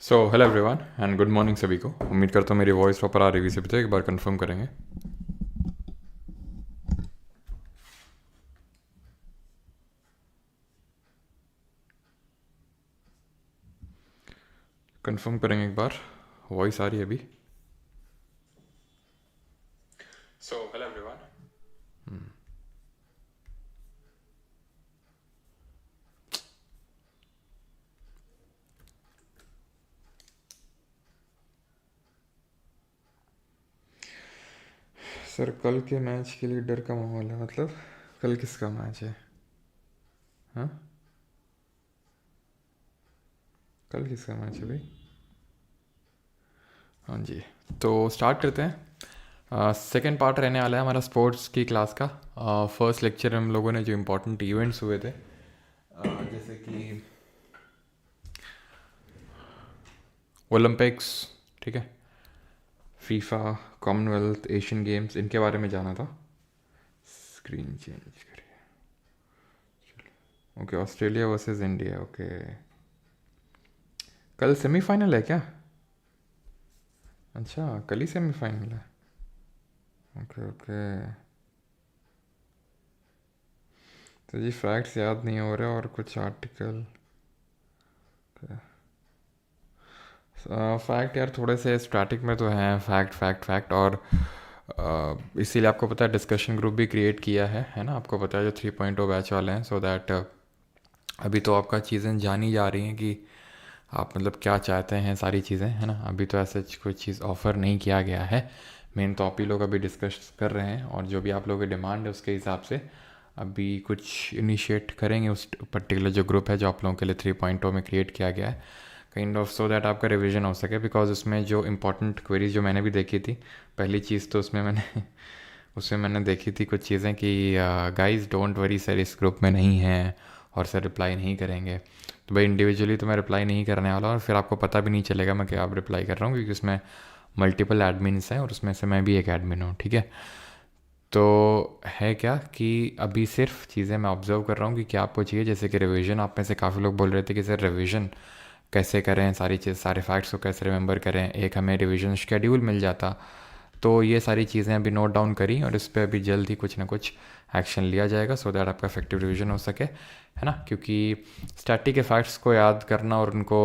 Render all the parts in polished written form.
So hello everyone and good morning सभी को। उम्मीद करता हूँ मेरी वॉइस प्रॉपर आ रही है सभी। तो एक बार कंफर्म करेंगे। कंफर्म करेंगे एक बार, वॉइस आ रही है अभी। So hello everyone. सर कल के मैच के लिए डर का माहौल है, मतलब कल किसका मैच है? हाँ, कल किसका मैच है भाई? हाँ जी, तो स्टार्ट करते हैं। सेकेंड पार्ट रहने वाला है हमारा स्पोर्ट्स की क्लास का। फर्स्ट लेक्चर हम लोगों ने जो इम्पोर्टेंट इवेंट्स हुए थे, जैसे कि ओलंपिक्स, ठीक है, फीफा, कॉमनवेल्थ, एशियन गेम्स, इनके बारे में जाना था। स्क्रीन चेंज करिए। Okay, Australia versus India. Okay, कल सेमीफाइनल है क्या? अच्छा, कल ही सेमीफाइनल है। Okay okay. तो जी फैक्ट्स याद नहीं हो रहे और कुछ आर्टिकल। फैक्ट यार थोड़े से स्टैटिक में तो हैं, फैक्ट फैक्ट फैक्ट। और इसीलिए आपको पता है डिस्कशन ग्रुप भी क्रिएट किया है ना। आपको पता है जो 3.0 बैच वाले हैं, सो दैट अभी तो आपका चीज़ें जानी जा रही हैं कि आप मतलब क्या चाहते हैं, सारी चीज़ें, है ना। अभी तो ऐसे कोई चीज़ ऑफ़र नहीं किया गया है। मेन तो आप ही लोग अभी डिस्कस कर रहे हैं और जो भी आप लोगों की डिमांड है उसके हिसाब से अभी कुछ इनिशिएट करेंगे। उस पर्टिकुलर जो ग्रुप है जो आप लोगों के लिए 3.0 में क्रिएट किया गया है, काइंड ऑफ, सो दैट आपका रिवीजन हो सके। बिकॉज उसमें जो इंपॉर्टेंट क्वेरीज जो मैंने भी देखी थी, पहली चीज़ तो उसमें मैंने उसमें मैंने देखी थी कुछ चीज़ें कि गाइस डोंट वरी सर, इस ग्रुप में नहीं है और सर रिप्लाई नहीं करेंगे। तो भाई इंडिविजुअली तो मैं रिप्लाई नहीं करने वाला और फिर आपको पता भी नहीं चलेगा मैं क्या आप रिप्लाई कर रहा हूँ, क्योंकि उसमें मल्टीपल एडमिन्स हैं और उसमें से मैं भी एक एडमिन हूँ, ठीक है। तो है क्या कि अभी सिर्फ चीज़ें मैं ऑब्जर्व कर रहा हूँ कि क्या आपको चाहिए। जैसे कि रिवीजन, आप में से काफ़ी लोग बोल रहे थे कि सर रिवीजन कैसे करें, सारी चीज़, सारे फैक्ट्स को कैसे रिमेंबर करें, एक हमें रिवीजन शेड्यूल मिल जाता। तो ये सारी चीज़ें अभी नोट डाउन करी और इस पर अभी जल्द ही कुछ ना कुछ एक्शन लिया जाएगा, सो दैट आपका इफेक्टिव रिवीजन हो सके, है ना। क्योंकि स्टैटिक के फैक्ट्स को याद करना और उनको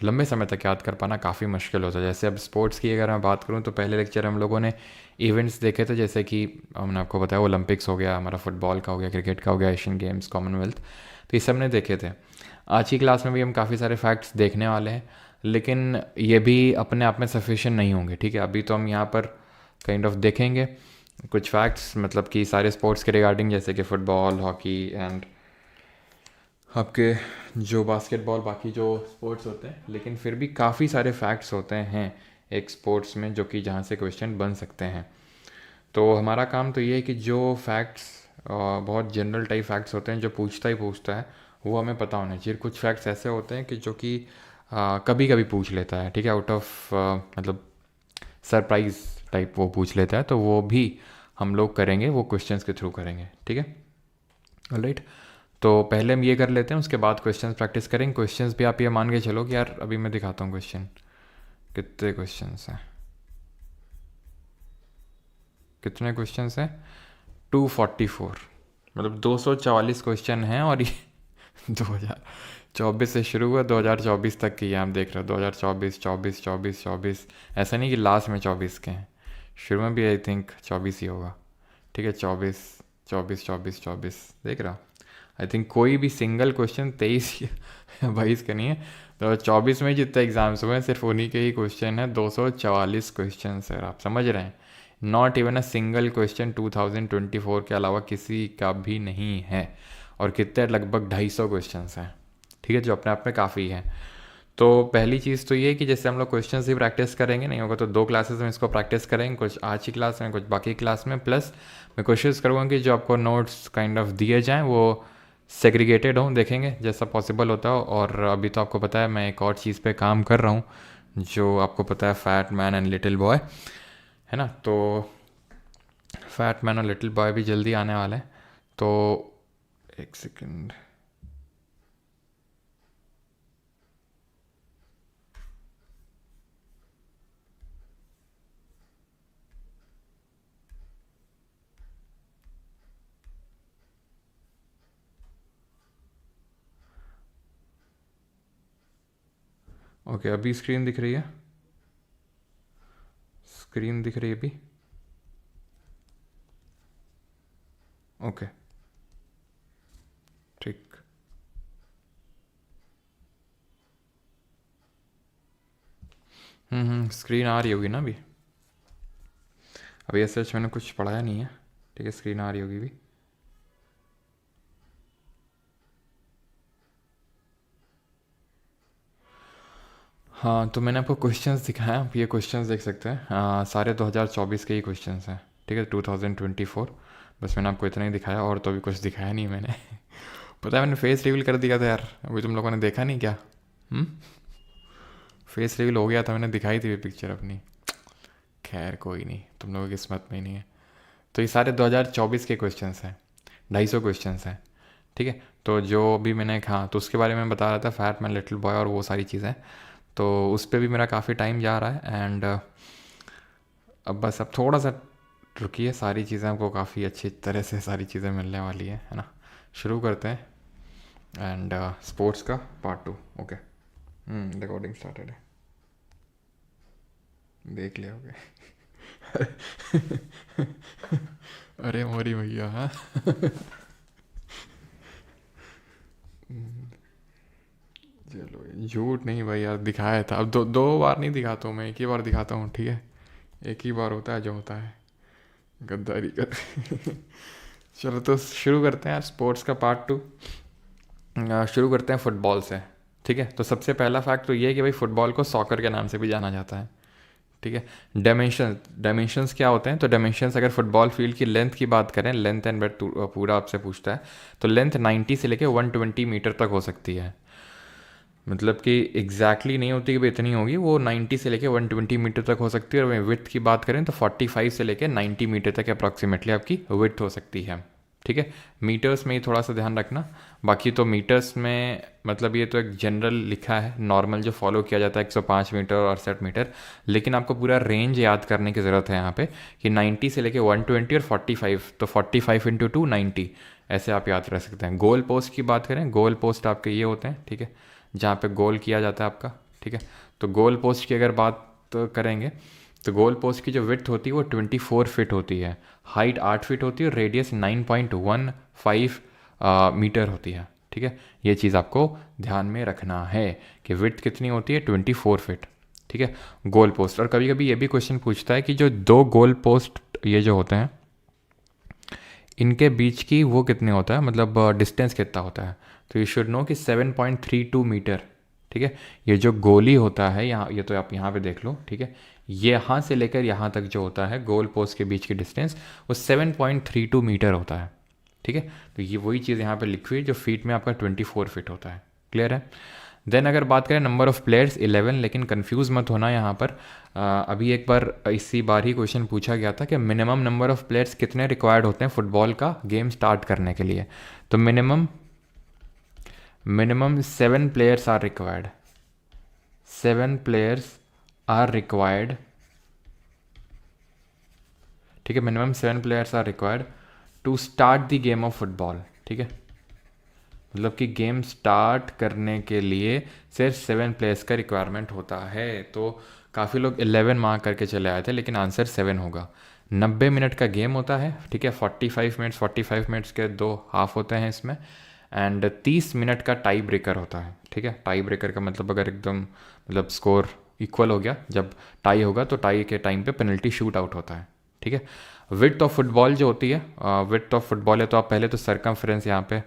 लंबे समय तक याद कर पाना काफ़ी मुश्किल होता है। जैसे अब स्पोर्ट्स की अगर मैं बात करूँ तो पहले लेक्चर हम लोगों ने इवेंट्स देखे थे, जैसे कि हमने आपको बताया ओलंपिक्स हो गया, हमारा फुटबॉल का हो गया, क्रिकेट का हो गया, एशियन गेम्स, कॉमनवेल्थ, तो ये सब ने देखे थे। आज की क्लास में भी हम काफ़ी सारे फैक्ट्स देखने वाले हैं, लेकिन ये भी अपने आप में सफिशिएंट नहीं होंगे, ठीक है। अभी तो हम यहाँ पर काइंड ऑफ देखेंगे कुछ फैक्ट्स, मतलब कि सारे स्पोर्ट्स के रिगार्डिंग, जैसे कि फुटबॉल, हॉकी एंड आपके जो बास्केटबॉल, बाकी जो स्पोर्ट्स होते हैं। लेकिन फिर भी काफ़ी सारे फैक्ट्स होते हैं एक स्पोर्ट्स में जो कि जहाँ से क्वेश्चन बन सकते हैं। तो हमारा काम तो ये है कि जो फैक्ट्स बहुत जनरल टाइप फैक्ट्स होते हैं जो पूछता ही पूछता है, वो हमें पता होना चाहिए। कुछ फैक्ट्स ऐसे होते हैं कि जो कि कभी कभी पूछ लेता है, ठीक है, आउट ऑफ मतलब सरप्राइज टाइप वो पूछ लेता है, तो वो भी हम लोग करेंगे, वो क्वेश्चंस के थ्रू करेंगे, ठीक है। ऑलराइट, तो पहले हम ये कर लेते हैं, उसके बाद क्वेश्चंस प्रैक्टिस करेंगे। क्वेश्चंस भी आप ये मान के चलो कि यार अभी मैं दिखाता हूँ क्वेश्चन, कितने क्वेश्चंस हैं, कितने क्वेश्चंस हैं, 244, मतलब 244 क्वेश्चन हैं। और ये 2024 से शुरू हुआ, 2024 तक की, ये आप देख रहे हो 2024, 24, 24, 24, ऐसा नहीं कि लास्ट में 24 के हैं, शुरू में भी आई थिंक 24 ही होगा, ठीक है। 24, 24, 24, 24, देख रहा, आई थिंक कोई भी सिंगल क्वेश्चन 23 या 22 का नहीं है। तो 24 में जितने एग्जाम्स हुए हैं सिर्फ उन्हीं के ही क्वेश्चन है, 244 क्वेश्चन सर, आप समझ रहे हैं। Not even a single question 2024 के अलावा किसी का भी नहीं है। और कितने, लगभग 250 क्वेश्चन हैं, ठीक है, जो अपने आप में काफ़ी है। तो पहली चीज़ तो ये है कि जैसे हम लोग क्वेश्चन ही प्रैक्टिस करेंगे, नहीं होगा तो दो क्लासेस में इसको प्रैक्टिस करेंगे, कुछ आज की क्लास में, कुछ बाकी क्लास में। प्लस मैं कोशिश करूँगा कि जो आपको नोट्स काइंड ऑफ दिए जाएँ वो सेग्रीगेटेड हों, देखेंगे जैसा पॉसिबल होता हो। और अभी तो आपको पता है मैं एक और चीज़ पे काम कर रहा हूँ, जो आपको पता है, fat man and little boy, है ना। तो फैट मैन और लिटिल बॉय भी जल्दी आने वाला है। तो एक सेकेंड, ओके, अभी स्क्रीन दिख रही है? स्क्रीन दिख रही है अभी? ओके, ठीक। स्क्रीन आ रही होगी ना अभी? अभी ऐसे मैंने कुछ पढ़ाया नहीं है, ठीक है, स्क्रीन आ रही होगी भी। हाँ, तो मैंने आपको क्वेश्चंस दिखाया, आप ये क्वेश्चंस देख सकते हैं। सारे 2024 के ही क्वेश्चंस हैं, ठीक है, 2024। बस मैंने आपको इतना ही दिखाया, और तो अभी कुछ दिखाया नहीं मैंने। पता है, मैंने फेस रिवील कर दिया था यार, अभी तुम लोगों ने देखा नहीं क्या? फेस रिवील हो गया था, मैंने दिखाई थी पिक्चर अपनी। खैर कोई नहीं, तुम लोगों की किस्मत में ही नहीं है। तो ये सारे 2024 के क्वेश्चंस हैं, 250 क्वेश्चंस हैं, ठीक है। तो जो भी मैंने, हाँ, तो उसके बारे में बता रहा था, फैट मैन लिटिल बॉय और वो सारी चीज़ें। तो उस पर भी मेरा काफ़ी टाइम जा रहा है, एंड अब बस अब थोड़ा सा रुकिए, सारी चीज़ें आपको काफ़ी अच्छी तरह से सारी चीज़ें मिलने वाली है ना। शुरू करते हैं, एंड स्पोर्ट्स का पार्ट 2। ओके, रिकॉर्डिंग स्टार्टेड है, देख लिया होगे। अरे मोरी भैया, हाँ। चलो, झूठ नहीं भाई यार, दिखाया था। अब दो दो बार नहीं दिखाता हूँ मैं, एक ही बार दिखाता हूँ, ठीक है। एक ही बार होता है जो होता है, गद्दारी कर। चलो, तो शुरू करते हैं यार स्पोर्ट्स का पार्ट 2। शुरू करते हैं फुटबॉल से, ठीक है। तो सबसे पहला फैक्ट तो ये है कि भाई फुटबॉल को सॉकर के नाम से भी जाना जाता है, ठीक है। डायमेंशंस क्या होते हैं? तो डायमेंशंस, अगर फुटबॉल फील्ड की लेंथ की बात करें, लेंथ एंड ब्रेड्थ पूरा आपसे पूछता है, तो लेंथ 90 से लेके 120 मीटर तक हो सकती है। मतलब कि एग्जैक्टली नहीं होती कि भाई इतनी होगी, वो 90 से लेके 120 मीटर तक हो सकती है। और विड्थ की बात करें तो 45 से लेके 90 मीटर तक अप्रॉक्सीमेटली आपकी विड्थ हो सकती है, ठीक है। मीटर्स में ही थोड़ा सा ध्यान रखना, बाकी तो मीटर्स में मतलब ये तो एक जनरल लिखा है, नॉर्मल जो फॉलो किया जाता है 105 मीटर और 68 मीटर। लेकिन आपको पूरा रेंज याद करने की ज़रूरत है यहाँ पे, कि 90 से लेके 120 और 45, तो 45 इंटू 2 90, ऐसे आप याद रख सकते हैं। गोल पोस्ट की बात करें, गोल पोस्ट आपके ये होते हैं, ठीक है, जहाँ पे गोल किया जाता है आपका, ठीक है। तो गोल पोस्ट की अगर बात करेंगे, तो गोल पोस्ट की जो विड्थ होती है वो 24 फीट होती है, हाइट 8 फीट होती है, और रेडियस 9.15 मीटर होती है, ठीक है। ये चीज़ आपको ध्यान में रखना है कि विड्थ कितनी होती है, 24 फीट, ठीक है, गोल पोस्ट। और कभी कभी ये भी क्वेश्चन पूछता है कि जो दो गोल पोस्ट ये जो होते हैं, इनके बीच की वो कितने होता है, मतलब डिस्टेंस कितना होता है? तो यू शुड नो कि 7.32 मीटर, ठीक है। ये जो गोली होता है यहाँ, ये तो आप यहाँ पे देख लो, ठीक है, ये यहाँ से लेकर यहाँ तक जो होता है गोल पोस्ट के बीच की डिस्टेंस, वो 7.32 मीटर होता है, ठीक है। तो ये वही चीज़ यहाँ पे लिखी हुई है, जो फीट में आपका 24 फीट होता है। क्लियर है? देन अगर बात करें नंबर ऑफ़ प्लेयर्स 11, लेकिन कंफ्यूज मत होना यहाँ पर। अभी एक बार इसी बार ही क्वेश्चन पूछा गया था कि मिनिमम नंबर ऑफ़ प्लेयर्स कितने रिक्वायर्ड होते हैं फुटबॉल का गेम स्टार्ट करने के लिए। तो minimum 7 players are required, 7 players are required, ठीक है। Minimum 7 players are required to start the game of football, ठीक है। मतलब कि गेम स्टार्ट करने के लिए सिर्फ 7 प्लेयर्स का रिक्वायरमेंट होता है। तो काफ़ी लोग 11 मार्क करके चले आए थे, लेकिन आंसर 7 होगा। 90 मिनट का गेम होता है, ठीक है। 45 मिनट्स के 2 हाफ होते हैं इसमें, एंड 30 मिनट का टाई ब्रेकर होता है, ठीक है। टाई ब्रेकर का मतलब अगर एकदम मतलब स्कोर इक्वल हो गया, जब टाई होगा तो टाई के टाइम पे पेनल्टी शूट आउट होता है, ठीक है। विड्थ ऑफ फुटबॉल जो होती है, विड्थ ऑफ फुटबॉल है, तो आप पहले तो सरकमफ्रेंस, यहाँ पे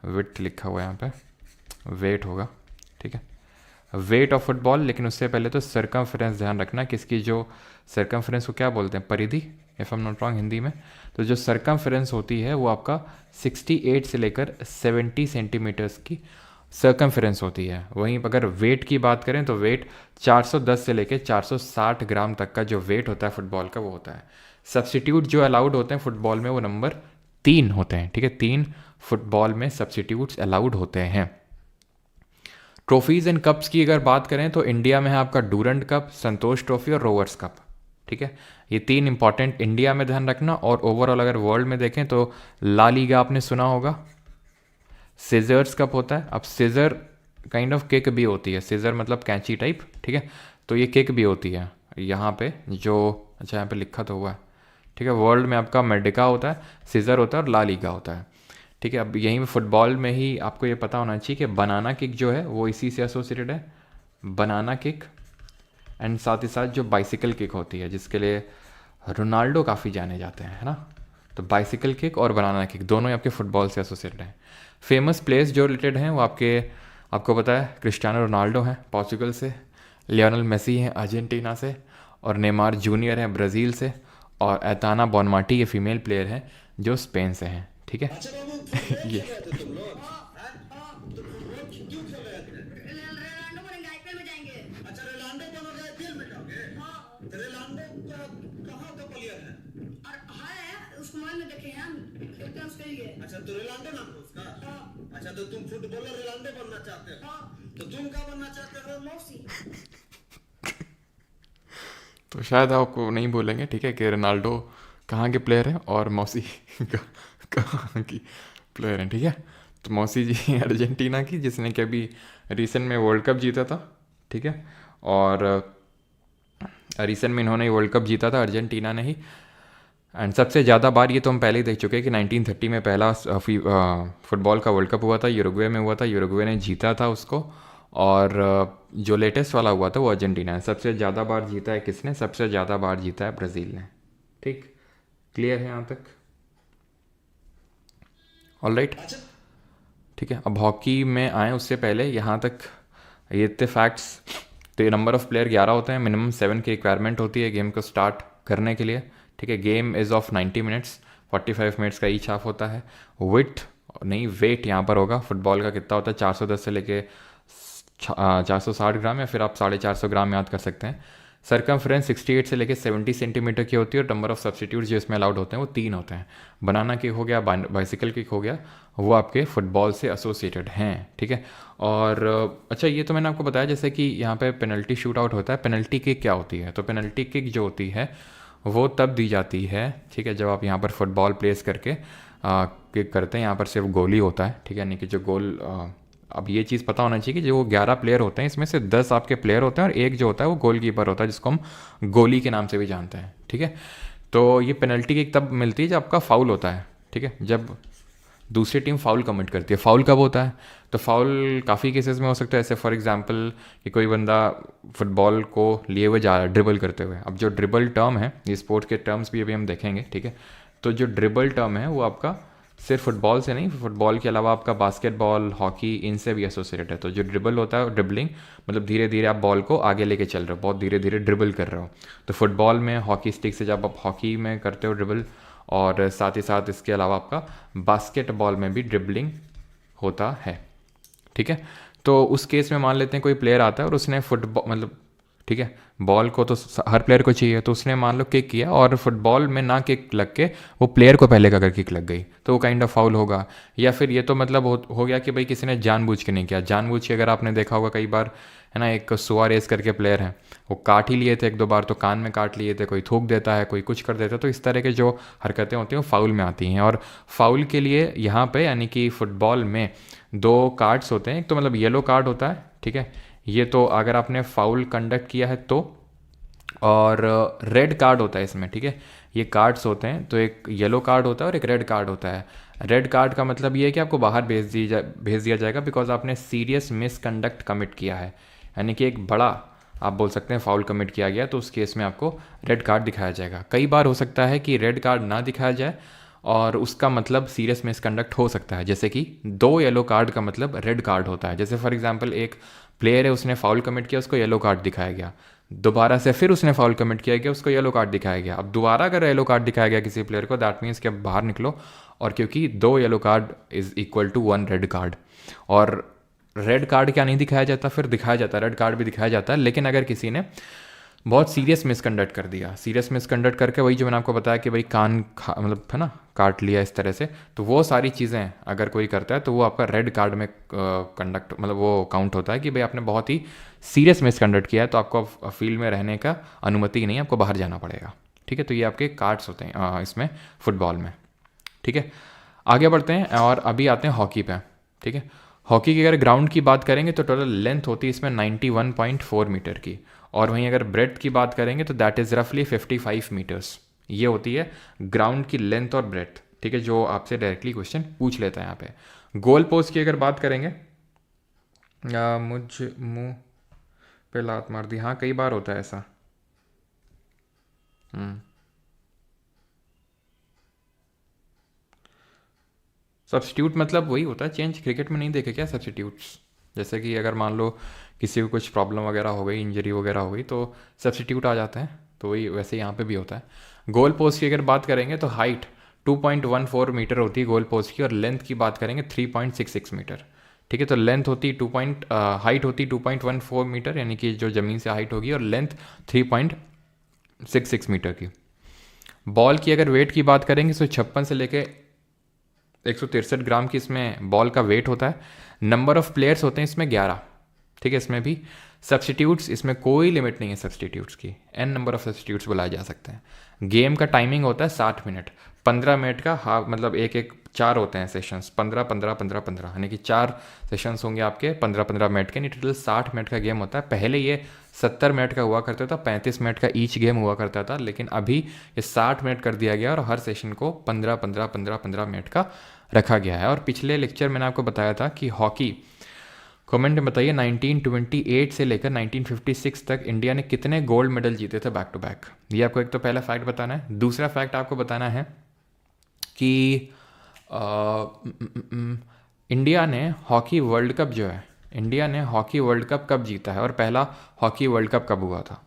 विड्थ लिखा हुआ है, यहाँ पे वेट होगा, ठीक है, वेट ऑफ फुटबॉल। लेकिन उससे पहले तो सरकमफ्रेंस ध्यान रखना कि इसकी जो सरकमफ्रेंस को क्या बोलते हैं, परिधि, if I am not wrong Hindi में। तो जो सरकमफ्रेंस होती है वो आपका 68 से लेकर 70 सेंटीमीटर्स की सरकमफ्रेंस होती है। वहीं अगर वेट की बात करें तो वेट 410 से लेकर 460 ग्राम तक का जो वेट होता है फुटबॉल का, वो होता है। सब्सिट्यूट जो अलाउड होते हैं फुटबॉल में, वो नंबर 3 होते हैं, ठीक है। 3 फुटबॉल में सब्सिट्यूट्स अलाउड होते हैं। ट्रॉफीज़ एंड कप्स की अगर बात करें तो इंडिया में है आपका डूरंड कप, संतोष ट्रॉफी और रोवर्स कप, ठीक है। ये 3 इंपॉर्टेंट इंडिया में ध्यान रखना। और ओवरऑल अगर वर्ल्ड में देखें तो ला लीगा आपने सुना होगा, सीजर्स कप होता है। अब सीजर काइंड ऑफ किक भी होती है, सीजर मतलब कैंची टाइप, ठीक है। तो ये किक भी होती है यहाँ पे जो, अच्छा यहाँ पे लिखा तो हुआ है, ठीक है। वर्ल्ड में आपका मेडिका होता है, सीजर होता है और ला लीगा होता है, ठीक है। अब यहीं पे फुटबॉल में ही आपको ये पता होना चाहिए कि बनाना किक जो है वो इसी से एसोसिएटेड है, बनाना किक। एंड साथ ही साथ जो बाइसिकल किक होती है जिसके लिए रोनाल्डो काफ़ी जाने जाते हैं, है ना। तो बाइसिकल किक और बनाना किक दोनों ही आपके फुटबॉल से एसोसिएटेड हैं। फेमस प्लेयर्स जो रिलेटेड हैं वो आपको पता है, क्रिस्टियानो रोनाल्डो हैं पोर्चुगल से, लियोनल मेसी हैं अर्जेंटीना से, और नेमार जूनियर हैं ब्राज़ील से, और एताना बॉनमाटी ये फीमेल प्लेयर हैं जो स्पेन से हैं, ठीक है। ये अच्छा तो रोनाल्डो नाम है उसका। अच्छा तो तुम फुटबॉलर रोनाल्डो बनना चाहते हो? तो तुम क्या बनना चाहते हो? मौसी। तो शायद आपको नहीं बोलेंगे, ठीक है, कि रोनाल्डो कहाँ के प्लेयर हैं और मौसी कहाँ की प्लेयर हैं, ठीक है। तो मौसी जी अर्जेंटीना की, जिसने कि अभी रिसेंट में वर्ल्ड कप जीता था, ठीक है। और रिसेंट में इन्होंने वर्ल्ड कप जीता था, अर्जेंटीना ने ही। एंड सबसे ज़्यादा बार ये तो हम पहले ही देख चुके हैं कि 1930 में पहला फुटबॉल का वर्ल्ड कप हुआ था, यूरुग्वे में हुआ था, यूरुग्वे ने जीता था उसको। और जो लेटेस्ट वाला हुआ था वो अर्जेंटीना ने। सबसे ज़्यादा बार जीता है किसने? सबसे ज़्यादा बार जीता है ब्राज़ील ने, ठीक। क्लियर है यहाँ तक? ऑल राइट, ठीक है। अब हॉकी में आए उससे पहले यहाँ तक ये इतने फैक्ट्स। तो नंबर ऑफ प्लेयर 11 होते हैं, मिनिमम 7 की रिक्वायरमेंट होती है गेम को स्टार्ट करने के लिए, ठीक है। Game is of 90 minutes, 45 minutes का ईच हाफ होता है। विथ नहीं, वेट यहाँ पर होगा फुटबॉल का कितना होता है, 410 से लेके 460 ग्राम, या फिर आप 450 ग्राम याद कर सकते हैं। सरकमफ्रेंस 68 से लेके 70 सेंटीमीटर की होती है, और नंबर ऑफ सब्सटीट्यूट जो इसमें अलाउड होते हैं वो 3 होते हैं। बनाना किक हो गया, बाइसिकल किक हो गया, वो आपके फुटबॉल से एसोसिएटेड हैं, ठीक है। और अच्छा, ये तो मैंने आपको बताया जैसे कि यहाँ पे पेनल्टी शूट आउट होता है। पेनल्टी किक क्या होती है? तो पेनल्टी किक जो होती है वो तब दी जाती है, ठीक है, जब आप यहाँ पर फुटबॉल प्लेस करके किक करते हैं। यहाँ पर सिर्फ गोल ही होता है, ठीक है, यानी कि जो गोल अब ये चीज़ पता होना चाहिए कि जो 11 प्लेयर होते हैं इसमें से 10 आपके प्लेयर होते हैं और एक जो होता है वो गोलकीपर होता है, जिसको हम गोली के नाम से भी जानते हैं, ठीक है। तो ये पेनल्टी किक तब मिलती है जब आपका फाउल होता है, ठीक है, जब दूसरी टीम फाउल कमिट करती है। फाउल कब होता है? तो फाउल काफ़ी केसेस में हो सकता है, ऐसे फॉर एग्जांपल कि कोई बंदा फुटबॉल को लिए हुए जा रहा है ड्रिबल करते हुए। अब जो ड्रिबल टर्म है, ये स्पोर्ट्स के टर्म्स भी अभी हम देखेंगे, ठीक है। तो जो ड्रिबल टर्म है वो आपका सिर्फ फुटबॉल से नहीं, फुटबॉल के अलावा आपका बास्केटबॉल, हॉकी, इनसे भी एसोसिएटेड है। तो जो ड्रिबल होता है, ड्रिबलिंग मतलब धीरे धीरे आप बॉल को आगे लेके चल रहे हो, बहुत धीरे धीरे ड्रिबल कर रहे हो। तो फुटबॉल में हॉकी स्टिक से जब आप हॉकी में करते हो ड्रिबल, और साथ ही साथ इसके अलावा आपका बास्केटबॉल में भी ड्रिबलिंग होता है, ठीक है। तो उस केस में मान लेते हैं कोई प्लेयर आता है और उसने फुटबॉल मतलब, ठीक है, बॉल को तो हर प्लेयर को चाहिए, तो उसने मान लो किक किया और फुटबॉल में ना किक लग के वो प्लेयर को पहले का अगर किक लग गई तो वो काइंड ऑफ फाउल होगा। या फिर ये तो मतलब हो गया कि भाई किसी ने जानबूझ के नहीं किया। जानबूझ के अगर आपने देखा होगा कई बार, है ना, एक सुआरेस करके प्लेयर हैं, वो काट ही लिए थे एक दो बार, तो कान में काट लिए थे, कोई थूक देता है, कोई कुछ कर देता है। तो इस तरह के जो हरकतें होती हैं वो फाउल में आती हैं। और फाउल के लिए यहाँ पे यानी कि फुटबॉल में 2 कार्ड्स होते हैं। एक तो मतलब येलो कार्ड होता है, ठीक है, ये तो अगर आपने फाउल कंडक्ट किया है तो, और रेड कार्ड होता है इसमें, ठीक है। ये कार्ड्स होते हैं, तो एक येलो कार्ड होता है और एक रेड कार्ड होता है। रेड कार्ड का मतलब ये है कि आपको बाहर भेज दिया जाएगा बिकॉज आपने सीरियस मिसकंडक्ट कमिट किया है, यानी कि एक बड़ा आप बोल सकते हैं फाउल कमिट किया गया, तो उस केस में आपको रेड कार्ड दिखाया जाएगा। कई बार हो सकता है कि रेड कार्ड ना दिखाया जाए और उसका मतलब सीरियस मिसकंडक्ट हो सकता है, जैसे कि 2 येलो कार्ड का मतलब रेड कार्ड होता है। जैसे फॉर एग्जांपल एक प्लेयर है, उसने फाउल कमिट किया, उसको येलो कार्ड दिखाया गया, दोबारा से फिर उसने फाउल कमिट किया गया, उसको येलो कार्ड दिखाया गया। अब दोबारा अगर येलो कार्ड दिखाया गया किसी प्लेयर को, दैट मीन्स कि अब बाहर निकलो, और क्योंकि 2 yellow card is equal to 1 red card. और रेड कार्ड क्या नहीं दिखाया जाता, फिर दिखाया जाता है, रेड कार्ड भी दिखाया जाता है। लेकिन अगर किसी ने बहुत सीरियस मिसकंडक्ट कर दिया, सीरियस मिसकंडक्ट करके वही जो मैंने आपको बताया कि भाई कान मतलब है ना, काट लिया इस तरह से, तो वो सारी चीज़ें अगर कोई करता है तो वो आपका रेड कार्ड में कंडक्ट मतलब वो काउंट होता है कि भाई आपने बहुत ही सीरियस मिसकंडक्ट किया है, तो आपको फील्ड में रहने का अनुमति नहीं है, आपको बाहर जाना पड़ेगा, ठीक है। तो ये आपके कार्ड्स होते हैं इसमें फुटबॉल में, ठीक है। आगे बढ़ते हैं और अभी आते हैं हॉकी पे, ठीक है। हॉकी की अगर ग्राउंड की बात करेंगे तो टोटल लेंथ होती है इसमें 91.4 मीटर की, और वहीं अगर ब्रेड्थ की बात करेंगे तो दैट इज़ रफली 55 मीटर्स। ये होती है ग्राउंड की लेंथ और ब्रेड्थ, ठीक है, जो आपसे डायरेक्टली क्वेश्चन पूछ लेता है यहाँ पे। गोल पोस्ट की अगर बात करेंगे, मुझ मुंह पे लात मार दी, हाँ कई बार होता है ऐसा। सब्स्टिट्यूट मतलब वही होता है चेंज, क्रिकेट में नहीं देखे क्या सब्स्टिट्यूट्स? जैसे कि अगर मान लो किसी को कुछ प्रॉब्लम वगैरह हो गई, इंजरी वगैरह हो गई, तो सब्स्टिट्यूट आ जाते हैं, तो वही वैसे यहाँ पे भी होता है। गोल पोस्ट की अगर बात करेंगे तो हाइट 2.14 मीटर होती है गोल पोस्ट की, और लेंथ की बात करेंगे 3.66 मीटर, ठीक है। तो लेंथ होती हाइट होती 2.14 मीटर, यानी कि जो ज़मीन से हाइट होगी, और लेंथ 3.66 मीटर की। बॉल की अगर वेट की बात करेंगे तो 56 से लेके 163 ग्राम की इसमें बॉल का वेट होता है। नंबर ऑफ प्लेयर्स होते हैं इसमें 11, ठीक है। इसमें भी सब्स्टिट्यूट्स, इसमें कोई लिमिट नहीं है सब्स्टिट्यूट्स की, n नंबर ऑफ सब्स्टिट्यूट्स बुलाए जा सकते हैं। गेम का टाइमिंग होता है 60 मिनट, 15 मिनट का हाफ, मतलब एक एक 4 होते हैं सेशंस, 15 15 15 15, यानी कि 4 सेशंस होंगे आपके 15 15 मिनट के, नहीं टोटल 60 मिनट का गेम होता है। पहले ये 70 मिनट का हुआ करता था, 35 मिनट का ईच गेम हुआ करता था, लेकिन अभी ये 60 मिनट कर दिया गया और हर सेशन को 15 15 15 15 मिनट का रखा गया है। और पिछले लेक्चर मैंने आपको बताया था कि हॉकी, कमेंट में बताइए 1928 से लेकर 1956 तक इंडिया ने कितने गोल्ड मेडल जीते थे बैक टू बैक। ये आपको एक तो पहला फैक्ट बताना है। दूसरा फैक्ट आपको बताना है कि इंडिया ने हॉकी वर्ल्ड कप जो है, इंडिया ने हॉकी वर्ल्ड कप कब जीता है, और पहला हॉकी वर्ल्ड कप कब हुआ था।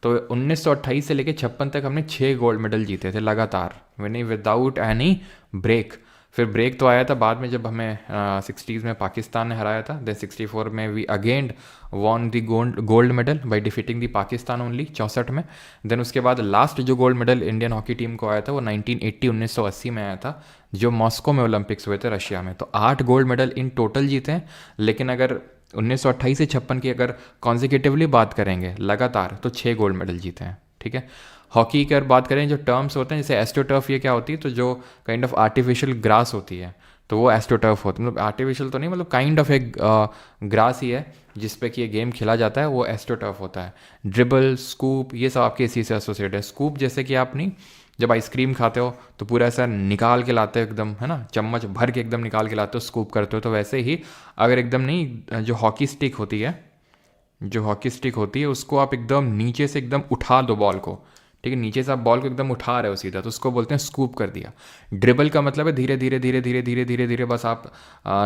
तो 1928 से लेकर 56 तक हमने 6 गोल्ड मेडल जीते थे लगातार, यानी विदाउट एनी ब्रेक। फिर ब्रेक तो आया था बाद में जब हमें 60s में पाकिस्तान ने हराया था। देन 64 में we again won the gold medal by defeating the Pakistan only 64 में। देन उसके बाद लास्ट जो gold medal Indian hockey team को आया था वो 1980 में आया था, जो मॉस्को में ओलंपिक्स हुए थे रशिया में। तो 8 गोल्ड मेडल इन टोटल जीते हैं। लेकिन अगर 1928 से 56 की अगर कॉन्जिक्यूटिवली बात करेंगे लगातार, तो 6 गोल्ड मेडल जीते हैं, ठीक है। हॉकी की अगर बात करें, जो टर्म्स होते हैं जैसे एस्ट्रोटर्फ, ये क्या होती है, तो जो काइंड ऑफ आर्टिफिशियल ग्रास होती है, तो वो एस्ट्रोटर्फ होती है। मतलब आर्टिफिशियल तो नहीं, मतलब काइंड ऑफ एक ग्रास ही है जिस पे कि ये गेम खेला जाता है, वो एस्ट्रोटर्फ होता है। ड्रिबल, स्कूप, ये सब आपके इसी से एसोसिएट है। स्कूप जैसे कि आप नहीं, जब आइसक्रीम खाते हो तो पूरा ऐसा निकाल के लाते हो एकदम, है ना, चम्मच भर के एकदम निकाल के लाते हो, स्कूप करते हो। तो वैसे ही अगर एकदम नहीं, जो हॉकी स्टिक होती है, जो हॉकी स्टिक होती है उसको आप एकदम नीचे से एकदम उठा दो बॉल को, ठीक है, नीचे से आप बॉल को एकदम उठा रहे हो सीधा, तो उसको बोलते हैं स्कूप कर दिया। ड्रिबल का मतलब है धीरे धीरे धीरे धीरे धीरे धीरे धीरे बस आप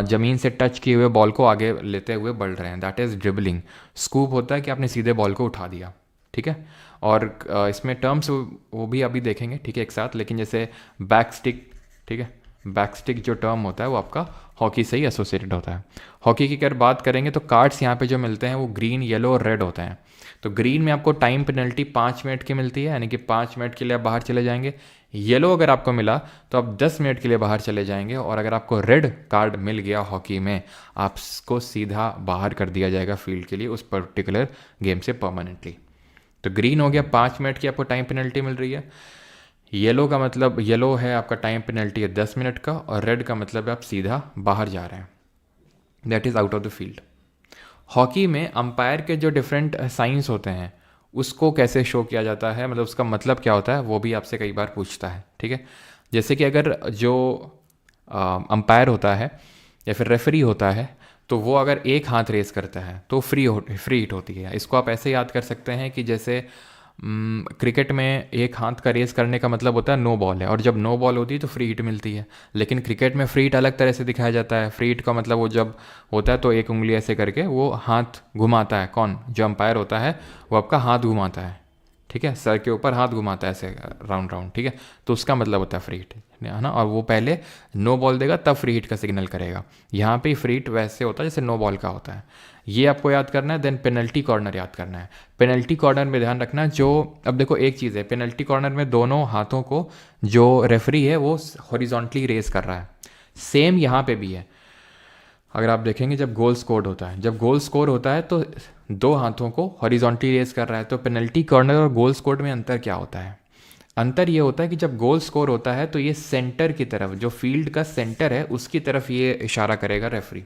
ज़मीन से टच किए हुए बॉल को आगे लेते हुए बढ़ रहे हैं, दैट इज़ ड्रिबलिंग। स्कूप होता है कि आपने सीधे बॉल को उठा दिया, ठीक है। और इसमें टर्म्स वो भी अभी देखेंगे, ठीक है, एक साथ। लेकिन जैसे बैक स्टिक, ठीक है, बैक स्टिक जो टर्म होता है वो आपका हॉकी से ही एसोसिएटेड होता है। हॉकी की अगर बात करेंगे तो कार्ड्स यहाँ पे जो मिलते हैं वो ग्रीन, येलो और रेड होते हैं। तो ग्रीन में आपको टाइम पेनल्टी 5 मिनट की मिलती है, यानी कि 5 मिनट के लिए आप बाहर चले जाएंगे। येलो अगर आपको मिला तो आप 10 मिनट के लिए बाहर चले जाएंगे, और अगर आपको रेड कार्ड मिल गया हॉकी में, आपको सीधा बाहर कर दिया जाएगा फील्ड के लिए उस पर्टिकुलर गेम से परमानेंटली। तो ग्रीन हो गया 5 मिनट की आपको टाइम पेनल्टी मिल रही है। येलो का मतलब, येलो है आपका टाइम पेनल्टी है 10 मिनट का, और रेड का मतलब आप सीधा बाहर जा रहे हैं, that is out of the field. Hockey में अंपायर के जो डिफरेंट साइंस होते हैं उसको कैसे शो किया जाता है, मतलब उसका मतलब क्या होता है, वो भी आपसे कई बार पूछता है, ठीक है। जैसे कि अगर जो अंपायर होता है या फिर रेफरी होता है, तो वो अगर एक हाथ रेस करता है तो फ्री हिट होती है। इसको आप ऐसे याद कर सकते हैं कि जैसे क्रिकेट में एक हाथ का रेस करने का मतलब होता है नो बॉल है, और जब नो बॉल होती है तो फ्री हिट मिलती है। लेकिन क्रिकेट में फ्री हिट अलग तरह से दिखाया जाता है। फ्री हिट का मतलब वो जब होता है तो एक उंगली ऐसे करके वो हाथ घुमाता है, कौन, जो अंपायर होता है वो आपका हाथ घुमाता है, ठीक है, सर के ऊपर हाथ घुमाता है ऐसे राउंड राउंड, ठीक है। तो उसका मतलब होता है फ्री हिट, है ना। और वो पहले नो बॉल देगा तब फ्री हिट का सिग्नल करेगा। यहाँ पे फ्री हिट वैसे होता है जैसे नो बॉल का होता है, ये आपको याद करना है। देन पेनल्टी कॉर्नर याद करना है। पेनल्टी कॉर्नर में ध्यान रखना, जो अब देखो एक चीज़ है, पेनल्टी कॉर्नर में दोनों हाथों को जो रेफरी है वो हॉरिजॉन्टली रेस कर रहा है, सेम यहाँ पे भी है। अगर आप देखेंगे जब गोल स्कोर होता है, जब गोल स्कोर होता है तो 2 हाथों को हॉरिजॉन्टली रेस कर रहा है। तो पेनल्टी कॉर्नर और गोल स्कोर में अंतर क्या होता है? अंतर ये होता है कि जब गोल स्कोर होता है तो ये सेंटर की तरफ, जो फील्ड का सेंटर है उसकी तरफ ये इशारा करेगा रेफरी,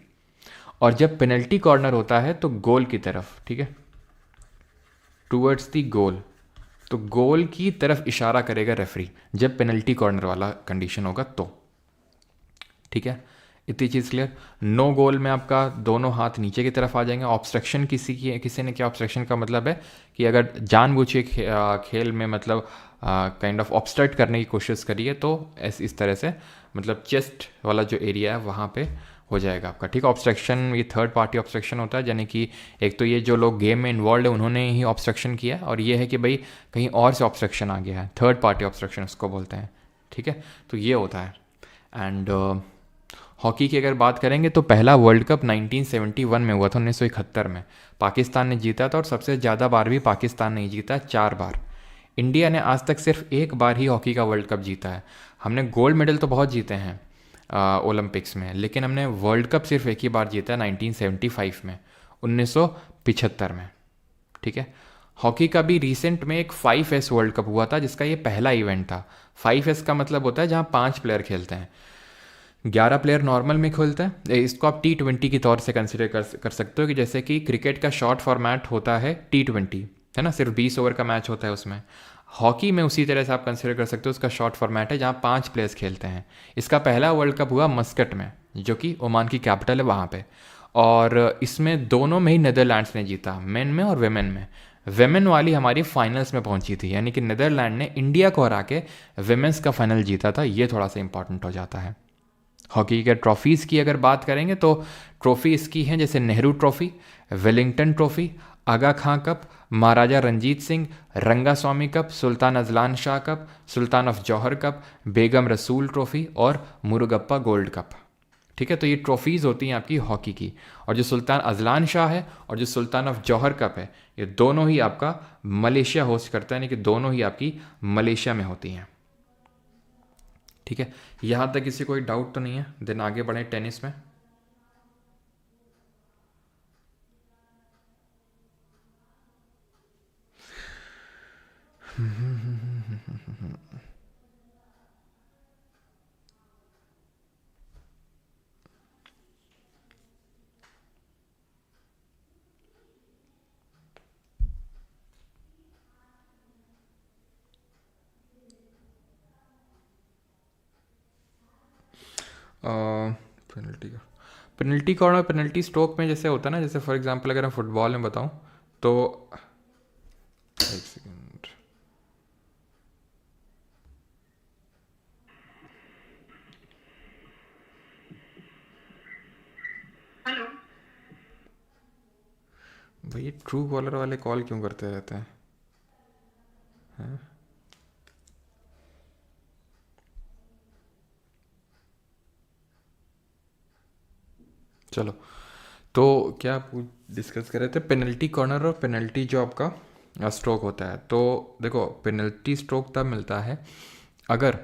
और जब पेनल्टी कॉर्नर होता है तो गोल की तरफ, ठीक है, टूवर्ड्स दी गोल, तो गोल की तरफ इशारा करेगा रेफरी जब पेनल्टी कॉर्नर वाला कंडीशन होगा तो, ठीक है। इतनी चीज़ क्लियर। नो गोल में आपका दोनों हाथ नीचे की तरफ आ जाएंगे। ऑब्स्ट्रक्शन किसी ने क्या, ऑब्स्ट्रक्शन का मतलब है कि अगर जानबूझ के खेल में मतलब काइंड ऑफ ऑब्स्ट्रक्ट करने की कोशिश करिए तो इस तरह से मतलब चेस्ट वाला जो एरिया है वहाँ पे हो जाएगा आपका, ठीक है। ऑब्स्ट्रक्शन ये थर्ड पार्टी ऑब्स्ट्रक्शन होता है, यानी कि एक तो ये जो लोग गेम में इन्वॉल्व है उन्होंने ही ऑब्स्ट्रक्शन किया है, और ये है कि भाई कहीं और से ऑब्स्ट्रक्शन आ गया है, थर्ड पार्टी ऑब्स्ट्रक्शन उसको बोलते हैं, ठीक है। तो ये होता है। एंड हॉकी की अगर बात करेंगे तो पहला वर्ल्ड कप 1971 में हुआ था, 1971 में पाकिस्तान ने जीता था, और सबसे ज़्यादा बार भी पाकिस्तान ने जीता, 4 बार। इंडिया ने आज तक सिर्फ 1 बार ही हॉकी का वर्ल्ड कप जीता है। हमने गोल्ड मेडल तो बहुत जीते हैं ओलंपिक्स में, लेकिन हमने वर्ल्ड कप सिर्फ एक ही बार जीता है 1975 में, 1975 में, ठीक है। हॉकी का भी रिसेंट में एक 5S वर्ल्ड कप हुआ था जिसका ये पहला इवेंट था। 5S का मतलब होता है जहाँ 5 प्लेयर खेलते हैं, 11 प्लेयर नॉर्मल में खेलते हैं। इसको आप T20 के तौर से कंसिडर कर सकते हो कि जैसे कि क्रिकेट का शॉर्ट फॉर्मेट होता है T20, है ना, सिर्फ 20 ओवर का मैच होता है उसमें। हॉकी में उसी तरह से आप कंसिडर कर सकते हो, उसका शॉर्ट फॉर्मेट है जहाँ 5 प्लेयर्स खेलते हैं। इसका पहला वर्ल्ड कप हुआ मस्कट में, जो कि ओमान की कैपिटल है वहाँ पे, और इसमें दोनों में ही नीदरलैंड्स ने जीता, मेन में और वेमेन में। वेमेन वाली हमारी फाइनल्स में पहुंची थी, यानी कि नीदरलैंड ने इंडिया को हरा के वेमेंस का फाइनल जीता था। ये थोड़ा सा इंपॉर्टेंट हो जाता है। हॉकी के ट्रॉफीज़ की अगर बात करेंगे तो ट्रॉफी इसकी हैं जैसे Nehru trophy, Wellington trophy, Aga Khan cup, Maharaja Ranjit Singh, Rangaswamy cup, Sultan Azlan Shah cup, Sultan of Johor cup, Begum Rasul trophy और मुरुगप्पा गोल्ड कप, ठीक है। तो ये ट्रॉफीज़ होती हैं आपकी हॉकी की। और जो सुल्तान अजलान शाह है और जो सुल्तान ऑफ जौहर कप है, ये दोनों ही आपका मलेशिया होस्ट करता है, यानी कि दोनों ही आपकी मलेशिया में होती हैं, ठीक है। यहाँ तक किसी कोई डाउट तो नहीं है। देन आगे बढ़े टेनिस में। पेनल्टी कॉर्नर, पेनल्टी स्ट्रोक में जैसे होता है ना, जैसे फॉर एग्जांपल अगर मैं फुटबॉल में बताऊं तो, एक सेकेंड, हेलो। भाई ट्रू कॉलर वाले कॉल क्यों करते रहते हैं? चलो, तो क्या आप डिस्कस कर रहे थे, पेनल्टी कॉर्नर और पेनल्टी जो आपका स्ट्रोक होता है। तो देखो, पेनल्टी स्ट्रोक तब मिलता है अगर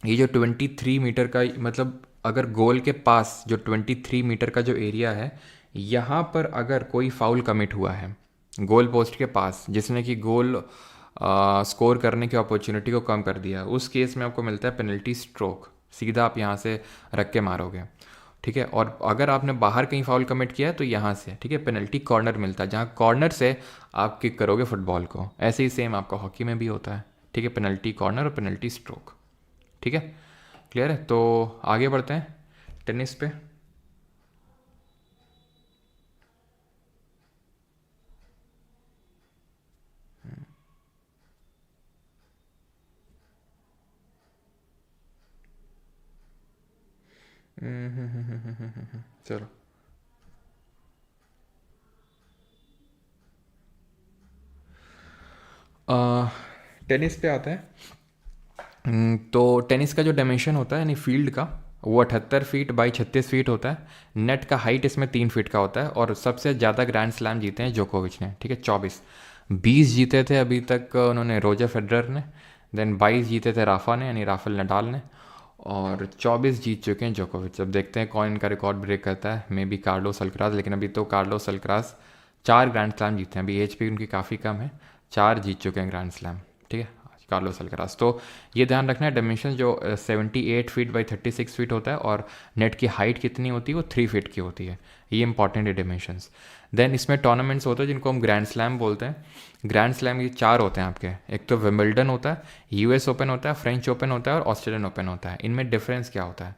ये जो 23 मीटर का, मतलब अगर गोल के पास जो 23 मीटर का जो एरिया है, यहाँ पर अगर कोई फाउल कमिट हुआ है गोल पोस्ट के पास, जिसने कि गोल स्कोर करने की अपॉर्चुनिटी को कम कर दिया, उस केस में आपको मिलता है पेनल्टी स्ट्रोक। सीधा आप यहाँ से रख के मारोगे, ठीक है। और अगर आपने बाहर कहीं फाउल कमिट किया है तो यहाँ से, ठीक है, पेनल्टी कॉर्नर मिलता है, जहाँ कॉर्नर से आप किक करोगे फुटबॉल को। ऐसे ही सेम आपका हॉकी में भी होता है, ठीक है, पेनल्टी कॉर्नर और पेनल्टी स्ट्रोक, ठीक है। क्लियर है? तो आगे बढ़ते हैं टेनिस पे। चलो, टेनिस पे आते हैं। तो टेनिस का जो डायमेंशन होता है यानी फील्ड का, वो 78 फीट बाई 36 फीट होता है। नेट का हाइट इसमें 3 फीट का होता है। और सबसे ज़्यादा ग्रैंड स्लैम जीते हैं जोकोविच ने, ठीक है, 24। 20 जीते थे अभी तक उन्होंने, रोजर फेडरर ने। देन 22 जीते थे राफा ने, यानी राफेल नडाल ने। और 24 जीत चुके हैं जोकोविच। अब देखते हैं कौन इनका रिकॉर्ड ब्रेक करता है, मे बी कार्लोस अल्कराज। लेकिन अभी तो कार्लोस अल्कराज 4 ग्रैंड स्लैम जीते हैं, अभी एज भी उनकी काफ़ी कम है, 4 जीत चुके हैं ग्रैंड स्लैम, ठीक है। Carlos Alcaraz. तो ये ध्यान रखना है, डायमेंशन जो 78 फीट बाई 36 फीट होता है और नेट की हाइट कितनी होती है, वो 3 फीट की होती है। ये इंपॉर्टेंट है डायमेंशंस। देन इसमें टूर्नामेंट्स होते हैं जिनको हम ग्रैंड स्लैम बोलते हैं। ग्रैंड स्लैम ये 4 होते हैं आपके, एक तो विंबलडन होता है, यूएस ओपन होता है, फ्रेंच ओपन होता है और ऑस्ट्रेलियन ओपन होता है। इनमें डिफरेंस क्या होता है?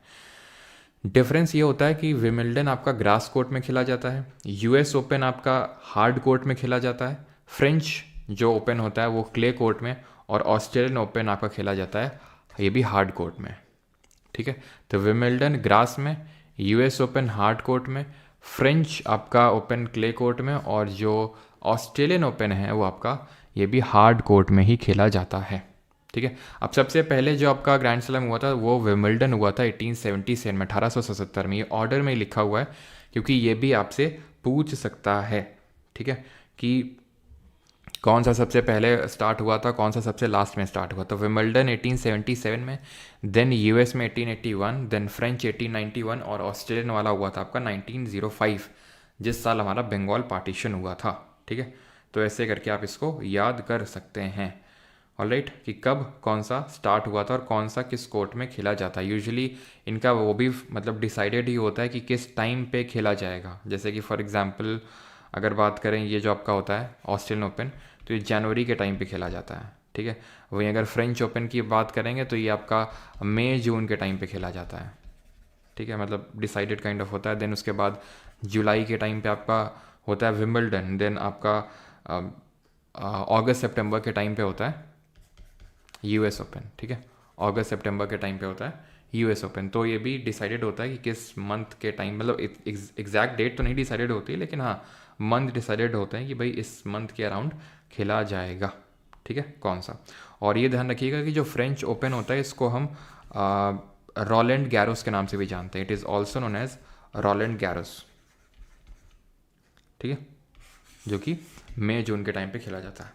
डिफरेंस ये होता है कि विमिल्डन आपका ग्रास कोर्ट में खेला जाता है, यूएस ओपन आपका हार्ड कोर्ट में खेला जाता है, फ्रेंच जो ओपन होता है वो क्ले कोर्ट में, और ऑस्ट्रेलियन ओपन आपका खेला जाता है ये भी हार्ड कोर्ट में। ठीक है, तो विमिल्डन ग्रास में, यूएस ओपन हार्ड कोर्ट में, फ्रेंच आपका ओपन क्ले कोर्ट में, और जो ऑस्ट्रेलियन ओपन है वो आपका ये भी हार्ड कोर्ट में ही खेला जाता है। ठीक है, अब सबसे पहले जो आपका ग्रैंड स्लैम हुआ था वो विमिल्डन हुआ था 1877 में, 1877 में। ये ऑर्डर में ही लिखा हुआ है क्योंकि ये भी आपसे पूछ सकता है। ठीक है, कि कौन सा सबसे पहले स्टार्ट हुआ था, कौन सा सबसे लास्ट में स्टार्ट हुआ। तो विमिल्डन 1877 में, देन यूएस में 1881, देन फ्रेंच 1891 और ऑस्ट्रेलियन वाला हुआ था आपका 1905, जिस साल हमारा बंगाल पार्टीशन हुआ था। ठीक है, तो ऐसे करके आप इसको याद कर सकते हैं। ऑलराइट, कि कब कौन सा स्टार्ट हुआ था और कौन सा किस कोर्ट में खेला जाता है। यूजुअली इनका वो भी मतलब डिसाइडेड ही होता है कि किस टाइम पे खेला जाएगा। जैसे कि फॉर एग्जांपल अगर बात करें ये जो आपका होता है ऑस्ट्रेलियन ओपन, तो ये जनवरी के टाइम पे खेला जाता है। ठीक है, वहीं अगर फ्रेंच ओपन की बात करेंगे तो ये आपका मई जून के टाइम पे खेला जाता है। ठीक है, मतलब डिसाइडेड काइंड ऑफ होता है। देन उसके बाद जुलाई के टाइम पे आपका होता है विंबलडन, देन आपका अगस्त सितंबर के टाइम पे होता है यूएस ओपन। ठीक है, अगस्त सितंबर के टाइम पे होता है यूएस ओपन। तो ये भी डिसाइडेड होता है कि किस मंथ के टाइम, मतलब एग्जैक्ट डेट तो नहीं डिसाइडेड होती है, लेकिन हाँ मंथ डिसाइडेड होते हैं कि भाई इस मंथ के अराउंड खेला जाएगा। ठीक है, कौन सा। और ये ध्यान रखिएगा कि जो फ्रेंच ओपन होता है इसको हम रोलैंड गैरोस के नाम से भी जानते हैं। It is also known as Roland Garros. ठीक है, जो कि मई जून के टाइम पे खेला जाता है।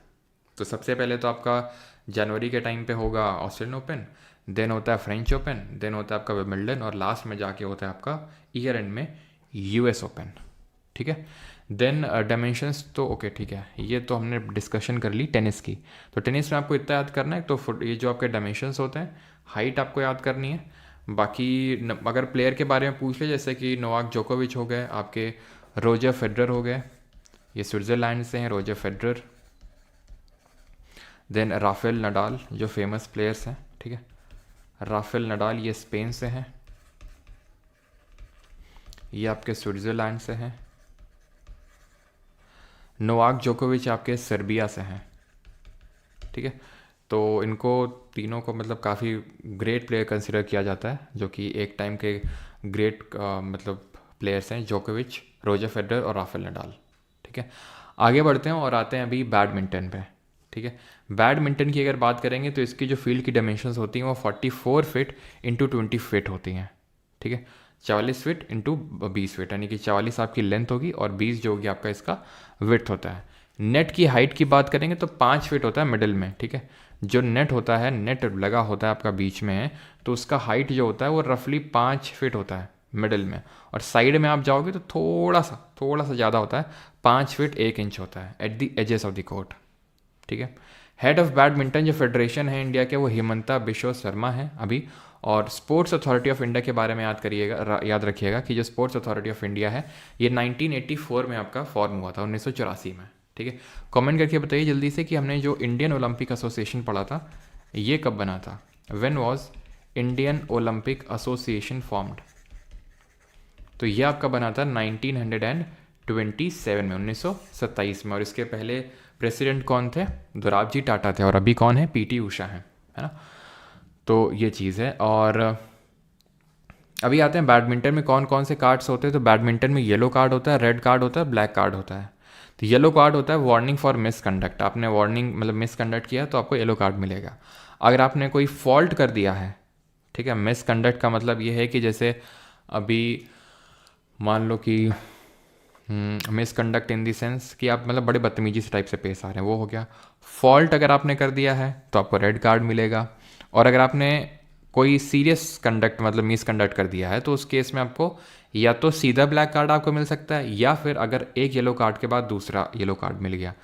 तो सबसे पहले तो आपका जनवरी के टाइम पे होगा ऑस्ट्रेलियन ओपन, देन होता है फ्रेंच ओपन, देन होता है आपका विंबलडन, और लास्ट में जाके होता है आपका ईयर एंड में यूएस ओपन। ठीक है, देन डायमेंशंस तो ओके ठीक है, ये तो हमने डिस्कशन कर ली टेनिस की। तो टेनिस में आपको इतना याद करना है, तो ये जो आपके डायमेंशंस होते हैं, हाइट आपको याद करनी है। बाकी अगर प्लेयर के बारे में पूछ ले, जैसे कि नोवाक जोकोविच हो गए, आपके रोजर फेडरर हो गए, ये स्विट्ज़रलैंड से हैं Roger Federer. Then Rafael Nadal जो फेमस प्लेयर्स हैं। ठीक है, राफेल नडाल ये स्पेन से हैं, ये आपके स्विट्ज़रलैंड से हैं। नोवाक जोकोविच आपके सर्बिया से हैं। ठीक है, तो इनको तीनों को मतलब काफ़ी ग्रेट प्लेयर कंसिडर किया जाता है, जो कि एक टाइम के ग्रेट मतलब प्लेयर्स हैं, जोकोविच, रोजर फेडरर और राफेल नडाल। ठीक है, आगे बढ़ते हैं और आते हैं अभी बैडमिंटन पे। ठीक है, बैडमिंटन की अगर बात करेंगे तो इसकी जो फील्ड की डायमेंशंस होती हैं वो 44 फीट इंटू 20 फीट होती हैं। ठीक है, 44 फीट इंटू 20 फीट, यानी कि 44 आपकी लेंथ होगी और 20 जो होगी आपका इसका विड्थ होता है। नेट की हाइट की बात करेंगे तो 5 फीट होता है मिडिल में। ठीक है, जो नेट होता है, नेट लगा होता है आपका बीच में है, तो उसका हाइट जो होता है वो रफली 5 फीट होता है मिडिल में, और साइड में आप जाओगे तो थोड़ा सा ज़्यादा होता है, 5 फीट 1 इंच होता है at the edges of the court. ठीक है, हेड ऑफ बैडमिंटन जो फेडरेशन है इंडिया के वो हिमंता बिश्व शर्मा है अभी। और स्पोर्ट्स अथॉरिटी ऑफ इंडिया के बारे में याद रखिएगा कि जो स्पोर्ट्स अथॉरिटी ऑफ इंडिया है ये 1984 में आपका फॉर्म हुआ था, 1984 में। ठीक है, कमेंट करके बताइए जल्दी से कि हमने जो इंडियन ओलंपिक एसोसिएशन पढ़ा था ये कब बना था। When was Indian Olympic association formed? तो ये आपका बना था 1927 में, 1927 में। और इसके पहले प्रेसिडेंट कौन थे? दोराबजी टाटा थे, और अभी कौन है? पीटी उषा है ना। तो ये चीज़ है। और अभी आते हैं बैडमिंटन में कौन कौन से कार्ड्स होते हैं। तो बैडमिंटन में येलो कार्ड होता है, रेड कार्ड होता है, ब्लैक कार्ड होता है। तो येलो कार्ड होता है वार्निंग फॉर मिसकंडक्ट, आपने वार्निंग मतलब मिसकंडक्ट किया तो आपको येलो कार्ड मिलेगा। अगर आपने कोई फॉल्ट कर दिया है, ठीक है, मिसकंडक्ट का मतलब ये है कि जैसे अभी मान लो कि मिसकंडक्ट इन दी सेंस कि आप मतलब बड़े बदतमीजी से टाइप से पेश आ रहे हैं, वो हो गया। फॉल्ट अगर आपने कर दिया है तो आपको रेड कार्ड मिलेगा। और अगर आपने कोई सीरियस कंडक्ट मतलब मिसकंडक्ट कर दिया है तो उस केस में आपको या तो सीधा ब्लैक कार्ड आपको मिल सकता है, या फिर अगर एक येलो कार्ड के बाद दूसरा येलो कार्ड मिल गया।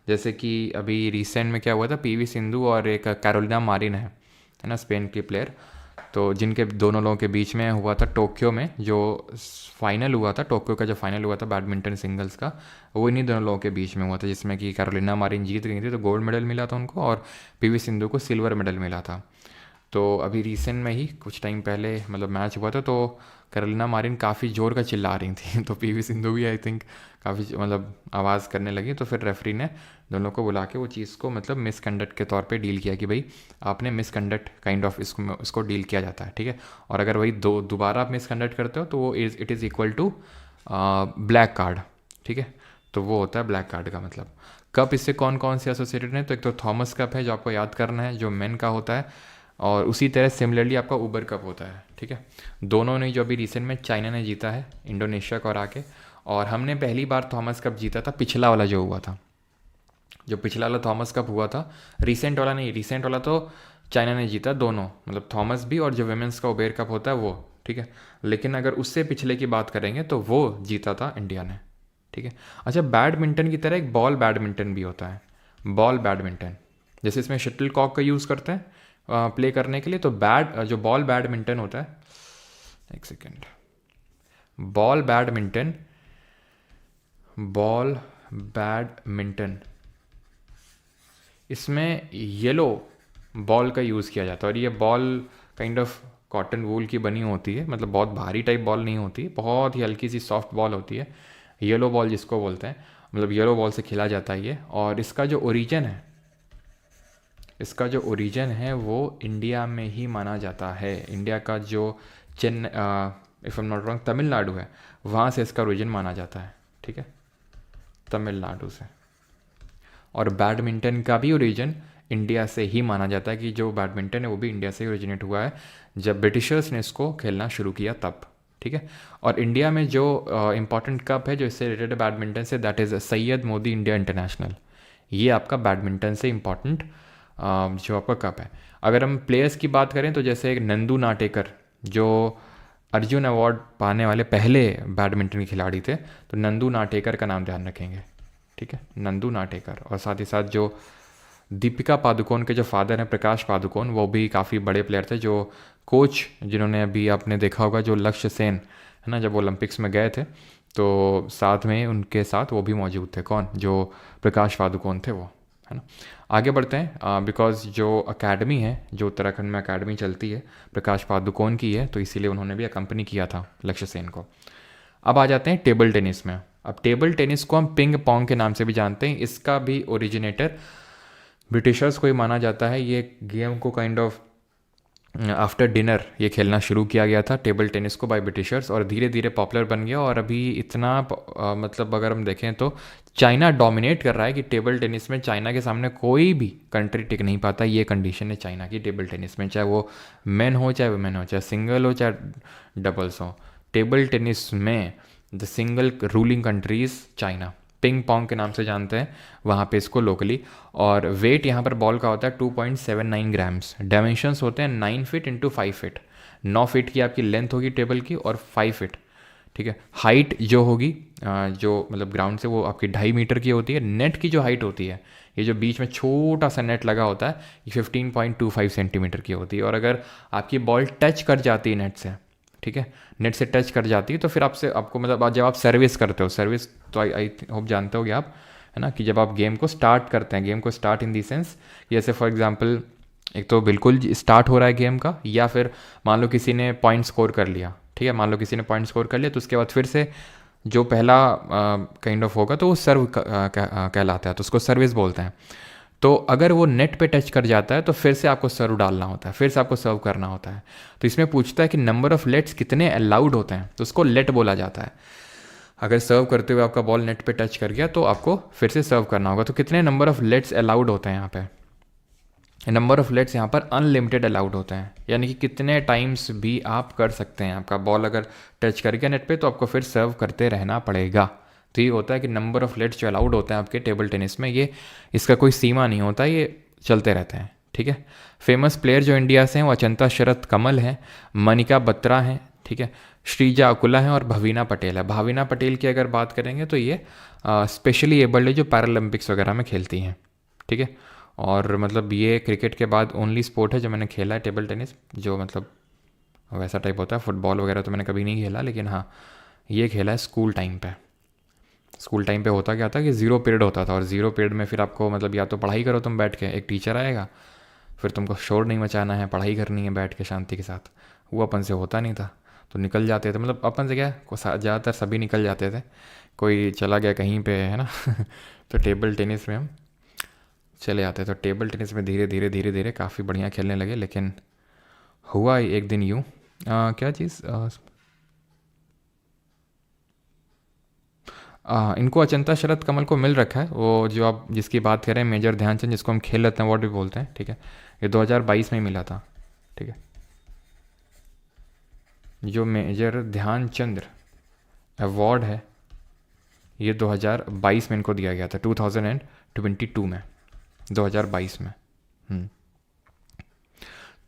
जैसे कि अभी रिसेंट में क्या हुआ था, पीवी सिंधु और एक कैरोलिना मारिन है ना, स्पेन की प्लेयर, तो जिनके दोनों लोगों के बीच में हुआ था टोक्यो में जो फाइनल हुआ था, टोक्यो का जो फाइनल हुआ था बैडमिंटन सिंगल्स का, वो इन्हीं दोनों लोगों के बीच में हुआ था, जिसमें कि कैरोलिना मारिन जीत गई थी तो गोल्ड मेडल मिला था उनको, और पीवी सिंधु को सिल्वर मेडल मिला था। तो अभी रिसेंट में ही कुछ टाइम पहले मतलब मैच हुआ था, तो कैरोलिना मारिन काफ़ी ज़ोर का चिल्ला रही थी तो पीवी सिंधु भी आई थिंक काफ़ी मतलब आवाज़ करने लगी, तो फिर रेफरी ने दोनों को बुला के वो चीज़ को मतलब मिसकंडक्ट के तौर पे डील किया कि भाई आपने मिसकंडक्ट काइंड ऑफ इसको डील किया जाता है, ठीक है। और अगर वही दोबारा आप मिसकंडक्ट करते हो तो वो it is equal to black card, ठीक है। तो वो होता है ब्लैक कार्ड का मतलब। कप इससे कौन कौन से एसोसिएटेड हैं, तो एक तो थॉमस कप है जो आपको याद करना है, जो मेन का होता है, और उसी तरह सिमिलरली आपका उबर कप होता है, ठीक है। दोनों ने जो अभी रिसेंट में चाइना ने जीता है इंडोनेशिया को हरा के, और हमने पहली बार थॉमस कप जीता था पिछला वाला जो हुआ था, जो पिछला वाला थॉमस कप हुआ था, रिसेंट वाला नहीं, रिसेंट वाला तो चाइना ने जीता दोनों, मतलब थॉमस भी और जो विमेंस का उबेर कप होता है वो, ठीक है। लेकिन अगर उससे पिछले की बात करेंगे तो वो जीता था इंडिया ने, ठीक है। अच्छा, बैडमिंटन की तरह एक बॉल बैडमिंटन भी होता है, बॉल बैडमिंटन, जैसे इसमें शटल कॉक का यूज़ करते हैं प्ले करने के लिए, तो जो बॉल बैडमिंटन होता है, एक second, ball badminton, ball badminton, इसमें येलो बॉल का यूज़ किया जाता है, और ये ball kind of cotton wool की बनी होती है, मतलब बहुत भारी टाइप बॉल नहीं होती, बहुत ही हल्की सी सॉफ्ट बॉल होती है, येलो बॉल जिसको बोलते हैं, मतलब येलो बॉल से खेला जाता है ये। और इसका जो ओरिजिन है, इसका जो ओरिजिन है वो इंडिया में ही माना जाता है। इंडिया का जो if I am not wrong Tamil Nadu है, वहाँ से इसका ओरिजिन माना जाता है, ठीक है, तमिलनाडु से। और बैडमिंटन का भी ओरिजिन इंडिया से ही माना जाता है, कि जो बैडमिंटन है वो भी इंडिया से ही ओरिजिनेट हुआ है, जब ब्रिटिशर्स ने इसको खेलना शुरू किया तब, ठीक है। और इंडिया में जो इम्पॉर्टेंट कप है जो इससे रिलेटेड है बैडमिंटन से, that is Syed Modi India international, ये आपका बैडमिंटन से इम्पॉर्टेंट जो आपका कप है। अगर हम प्लेयर्स की बात करें तो जैसे एक नंदू नाटेकर जो अर्जुन अवार्ड पाने वाले पहले बैडमिंटन के खिलाड़ी थे, तो नंदू नाटेकर का नाम ध्यान रखेंगे, ठीक है, नंदू नाटेकर। और साथ ही साथ जो दीपिका पादुकोण के जो फादर हैं प्रकाश पादुकोण, वो भी काफ़ी बड़े प्लेयर थे, जो कोच जिन्होंने अभी आपने देखा होगा जो लक्ष्य सेन है ना, जब ओलंपिक्स में गए थे तो साथ में उनके साथ वो भी मौजूद थे, कौन, जो प्रकाश पादुकोण थे वो, है ना। आगे बढ़ते हैं, बिकॉज जो अकेडमी है, जो उत्तराखंड में अकेडमी चलती है प्रकाश पादुकोण की है, तो इसीलिए उन्होंने भी अकम्पनी किया था लक्ष्य सेन को। अब आ जाते हैं टेबल टेनिस में। अब टेबल टेनिस को हम पिंग पोंग के नाम से भी जानते हैं, इसका भी ओरिजिनेटर ब्रिटिशर्स को ही माना जाता है। ये गेम को काइंड ऑफ आफ्टर डिनर ये खेलना शुरू किया गया था टेबल टेनिस को बाय ब्रिटिशर्स, और धीरे धीरे पॉपुलर बन गया, और अभी इतना मतलब अगर हम देखें तो चाइना डोमिनेट कर रहा है, कि टेबल टेनिस में चाइना के सामने कोई भी कंट्री टिक नहीं पाता, ये कंडीशन है चाइना की टेबल टेनिस में, चाहे वो मेन हो चाहे वुमेन हो, चाहे सिंगल हो चाहे डबल्स हो। टेबल टेनिस में the single ruling countries China, ping pong के नाम से जानते हैं वहाँ पे इसको लोकली। और वेट यहाँ पर बॉल का होता है 2.79 ग्राम्स। डायमेंशंस होते हैं 9 फीट इंटू 5 फीट, 9 फीट की आपकी लेंथ होगी टेबल की और 5 फीट, ठीक है। हाइट जो होगी जो मतलब ग्राउंड से वो आपकी 2.5 मीटर की होती है। नेट की जो हाइट होती है, ये जो बीच में छोटा सा नेट लगा होता है, ये 15.25 सेंटीमीटर की होती है। और अगर आपकी बॉल टच कर जाती है नेट से, ठीक है, नेट से टच कर जाती है, तो फिर आपको मतलब जब आप सर्विस करते हो, सर्विस तो आई होप जानते होगे आप, है ना, कि जब आप गेम को स्टार्ट करते हैं, गेम को स्टार्ट इन दी सेंस, जैसे फॉर एग्जांपल एक तो बिल्कुल स्टार्ट हो रहा है गेम का, या फिर मान लो किसी ने पॉइंट स्कोर कर लिया, ठीक है, मान लो किसी ने पॉइंट स्कोर कर लिया, तो उसके बाद फिर से जो पहला काइंड ऑफ होगा तो वो सर्व कहलाता है, तो उसको सर्विस बोलते हैं। तो अगर वो नेट पे टच कर जाता है तो फिर से आपको सर्व डालना होता है, फिर से आपको सर्व करना होता है। तो इसमें पूछता है कि नंबर ऑफ लेट्स कितने अलाउड होते हैं, तो उसको लेट बोला जाता है। अगर सर्व करते हुए आपका बॉल नेट पे टच कर गया तो आपको फिर से सर्व करना होगा। तो कितने नंबर ऑफ लेट्स अलाउड होते हैं यहाँ पे, नंबर ऑफ लेट्स यहाँ पर अनलिमिटेड अलाउड होते हैं, यानी कि कितने टाइम्स भी आप कर सकते हैं। आपका बॉल अगर टच कर गया नेट पे तो आपको फिर सर्व करते रहना पड़ेगा। तो ये होता है कि नंबर ऑफ लेट्स जो अलाउड होते हैं आपके टेबल टेनिस में, ये इसका कोई सीमा नहीं होता, ये चलते रहते हैं, ठीक है। फेमस प्लेयर जो इंडिया से हैं वो अचंता शरत कमल हैं, मनिका बत्रा हैं, ठीक है। श्रीजा अकुला है और भवीना पटेल है। भाविना पटेल की अगर बात करेंगे तो ये स्पेशली एबल्ड है जो पैरालंपिक्स वगैरह में खेलती हैं, ठीक है। और मतलब ये क्रिकेट के बाद ओनली स्पोर्ट है जो मैंने खेला है टेबल टेनिस, जो मतलब वैसा टाइप होता है। फुटबॉल वगैरह तो मैंने कभी नहीं खेला, लेकिन हाँ ये खेला है स्कूल टाइम पे। स्कूल टाइम पे होता क्या था कि 0 पीरियड होता था, और 0 पीरियड में फिर आपको मतलब या तो पढ़ाई करो तुम बैठ के, एक टीचर आएगा, फिर तुमको शोर नहीं मचाना है, पढ़ाई करनी है बैठ के शांति के साथ। वो अपन से होता नहीं था, तो निकल जाते थे। मतलब अपन से क्या, ज़्यादातर सभी निकल जाते थे, कोई चला गया कहीं पे, है ना। तो टेबल टेनिस में हम चले जाते। तो टेबल टेनिस में धीरे धीरे धीरे धीरे काफ़ी बढ़िया खेलने लगे। लेकिन हुआ एक दिन यूँ, क्या चीज़, इनको अचंता शरद कमल को मिल रखा है, वो जो आप जिसकी बात कर रहे हैं मेजर ध्यानचंद, जिसको हम खेल रत्न अवार्ड भी बोलते हैं, ठीक है। ये 2022 में ही मिला था, ठीक है। जो मेजर ध्यानचंद अवार्ड है ये 2022 में इनको दिया गया था, 2022 में, 2022 में।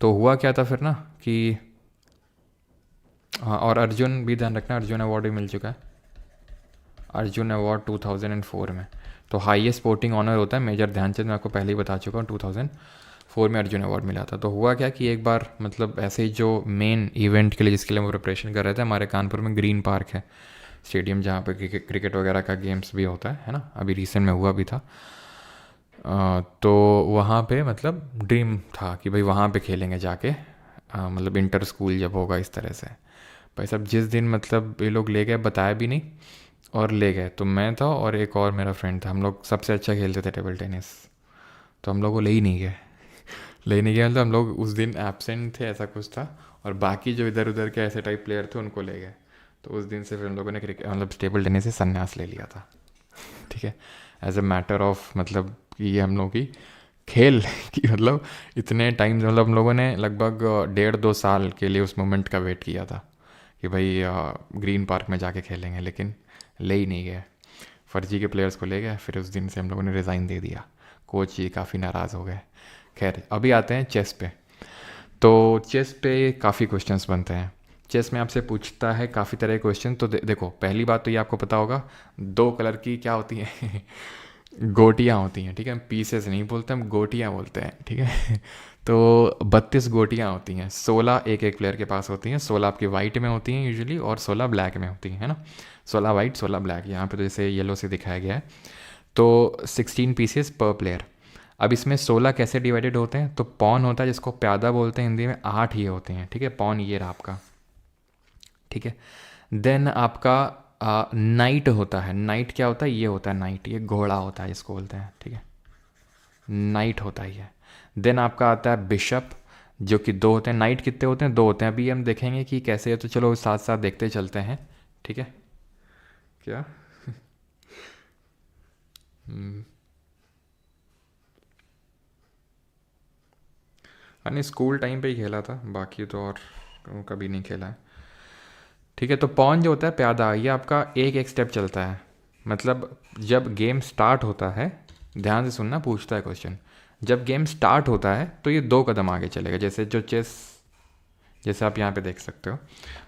तो हुआ क्या था फिर ना कि हाँ, और अर्जुन भी ध्यान रखना, अर्जुन अवार्ड भी मिल चुका है, अर्जुन अवार्ड 2004 में। तो हाईएस्ट स्पोर्टिंग ऑनर होता है मेजर ध्यानचंद, मैं आपको पहले ही बता चुका हूँ, 2004 में अर्जुन अवार्ड मिला था। तो हुआ क्या कि एक बार मतलब ऐसे ही जो मेन इवेंट के लिए जिसके लिए हम प्रिपरेशन कर रहे थे, हमारे कानपुर में ग्रीन पार्क है स्टेडियम, जहाँ पे क्रिकेट वगैरह का गेम्स भी होता है ना, अभी रिसेंट में हुआ भी था। तो वहाँ पे मतलब ड्रीम था कि भाई वहाँ पे खेलेंगे जाके, मतलब इंटर स्कूल जब होगा इस तरह से। भाई साहब जिस दिन मतलब ये लोग ले गए, बताया भी नहीं और ले गए, तो मैं था और एक और मेरा फ्रेंड था, हम लोग सबसे अच्छा खेलते थे टेबल टेनिस, तो हम लोग को ले ही नहीं गए। ले नहीं गए मतलब हम लोग उस दिन एब्सेंट थे ऐसा कुछ था, और बाकी जो इधर उधर के ऐसे टाइप प्लेयर थे उनको ले गए। तो उस दिन से फिर हम लोगों ने क्रिकेट मतलब टेबल टेनिस से संन्यास ले लिया था, ठीक है। एज अ मैटर ऑफ मतलब कि ये हम लोग की खेल कि मतलब इतने टाइम मतलब हम लोगों ने लगभग 1.5-2 साल के लिए उस मोमेंट का वेट किया था कि भाई ग्रीन पार्क में जाके खेलेंगे, लेकिन ले ही नहीं गए, फर्जी के प्लेयर्स को ले गए। फिर उस दिन से हम लोगों ने रिज़ाइन दे दिया, कोच जी काफ़ी नाराज़ हो गए। खैर अभी आते हैं चेस पे। तो चेस पे काफ़ी क्वेश्चंस बनते हैं। चेस में आपसे पूछता है काफ़ी तरह के क्वेश्चन। तो देखो पहली बात तो ये आपको पता होगा, 2 कलर की क्या होती हैं गोटियाँ होती हैं, ठीक है। पीसेस नहीं बोलते हम, गोटियाँ बोलते हैं, ठीक है। तो 32 गोटियाँ होती हैं, 16 एक एक प्लेयर के पास होती हैं। 16 आपकी वाइट में होती हैं यूजुअली, और 16 ब्लैक में होती हैं, है ना। 16 वाइट 16 ब्लैक, यहाँ पे तो जैसे येलो से दिखाया गया है। तो 16 पीसेस पर प्लेयर। अब इसमें 16 कैसे डिवाइडेड होते हैं, तो पॉन होता है जिसको प्यादा बोलते हैं हिंदी में, 8 ये होते हैं, ठीक है। पॉन ये रहा आपका, ठीक है। देन आपका नाइट होता है। नाइट क्या होता है, ये होता है नाइट, ये घोड़ा होता है जिसको बोलते हैं, ठीक है। नाइट होता है ये। देन आपका आता है बिशप, जो कि 2 होते हैं। नाइट कितने होते हैं, 2 होते हैं। अभी हम देखेंगे कि कैसे है, तो चलो साथ साथ देखते चलते हैं, ठीक है। क्या नहीं, स्कूल टाइम पे ही खेला था, बाकी तो और कभी नहीं खेला है, ठीक है। तो पॉन जो होता है प्यादा, ये आपका एक एक स्टेप चलता है। मतलब जब गेम स्टार्ट होता है, ध्यान से सुनना, पूछता है क्वेश्चन, जब गेम स्टार्ट होता है तो ये 2 कदम आगे चलेगा। जैसे जो चेस, जैसे आप यहाँ पे देख सकते हो,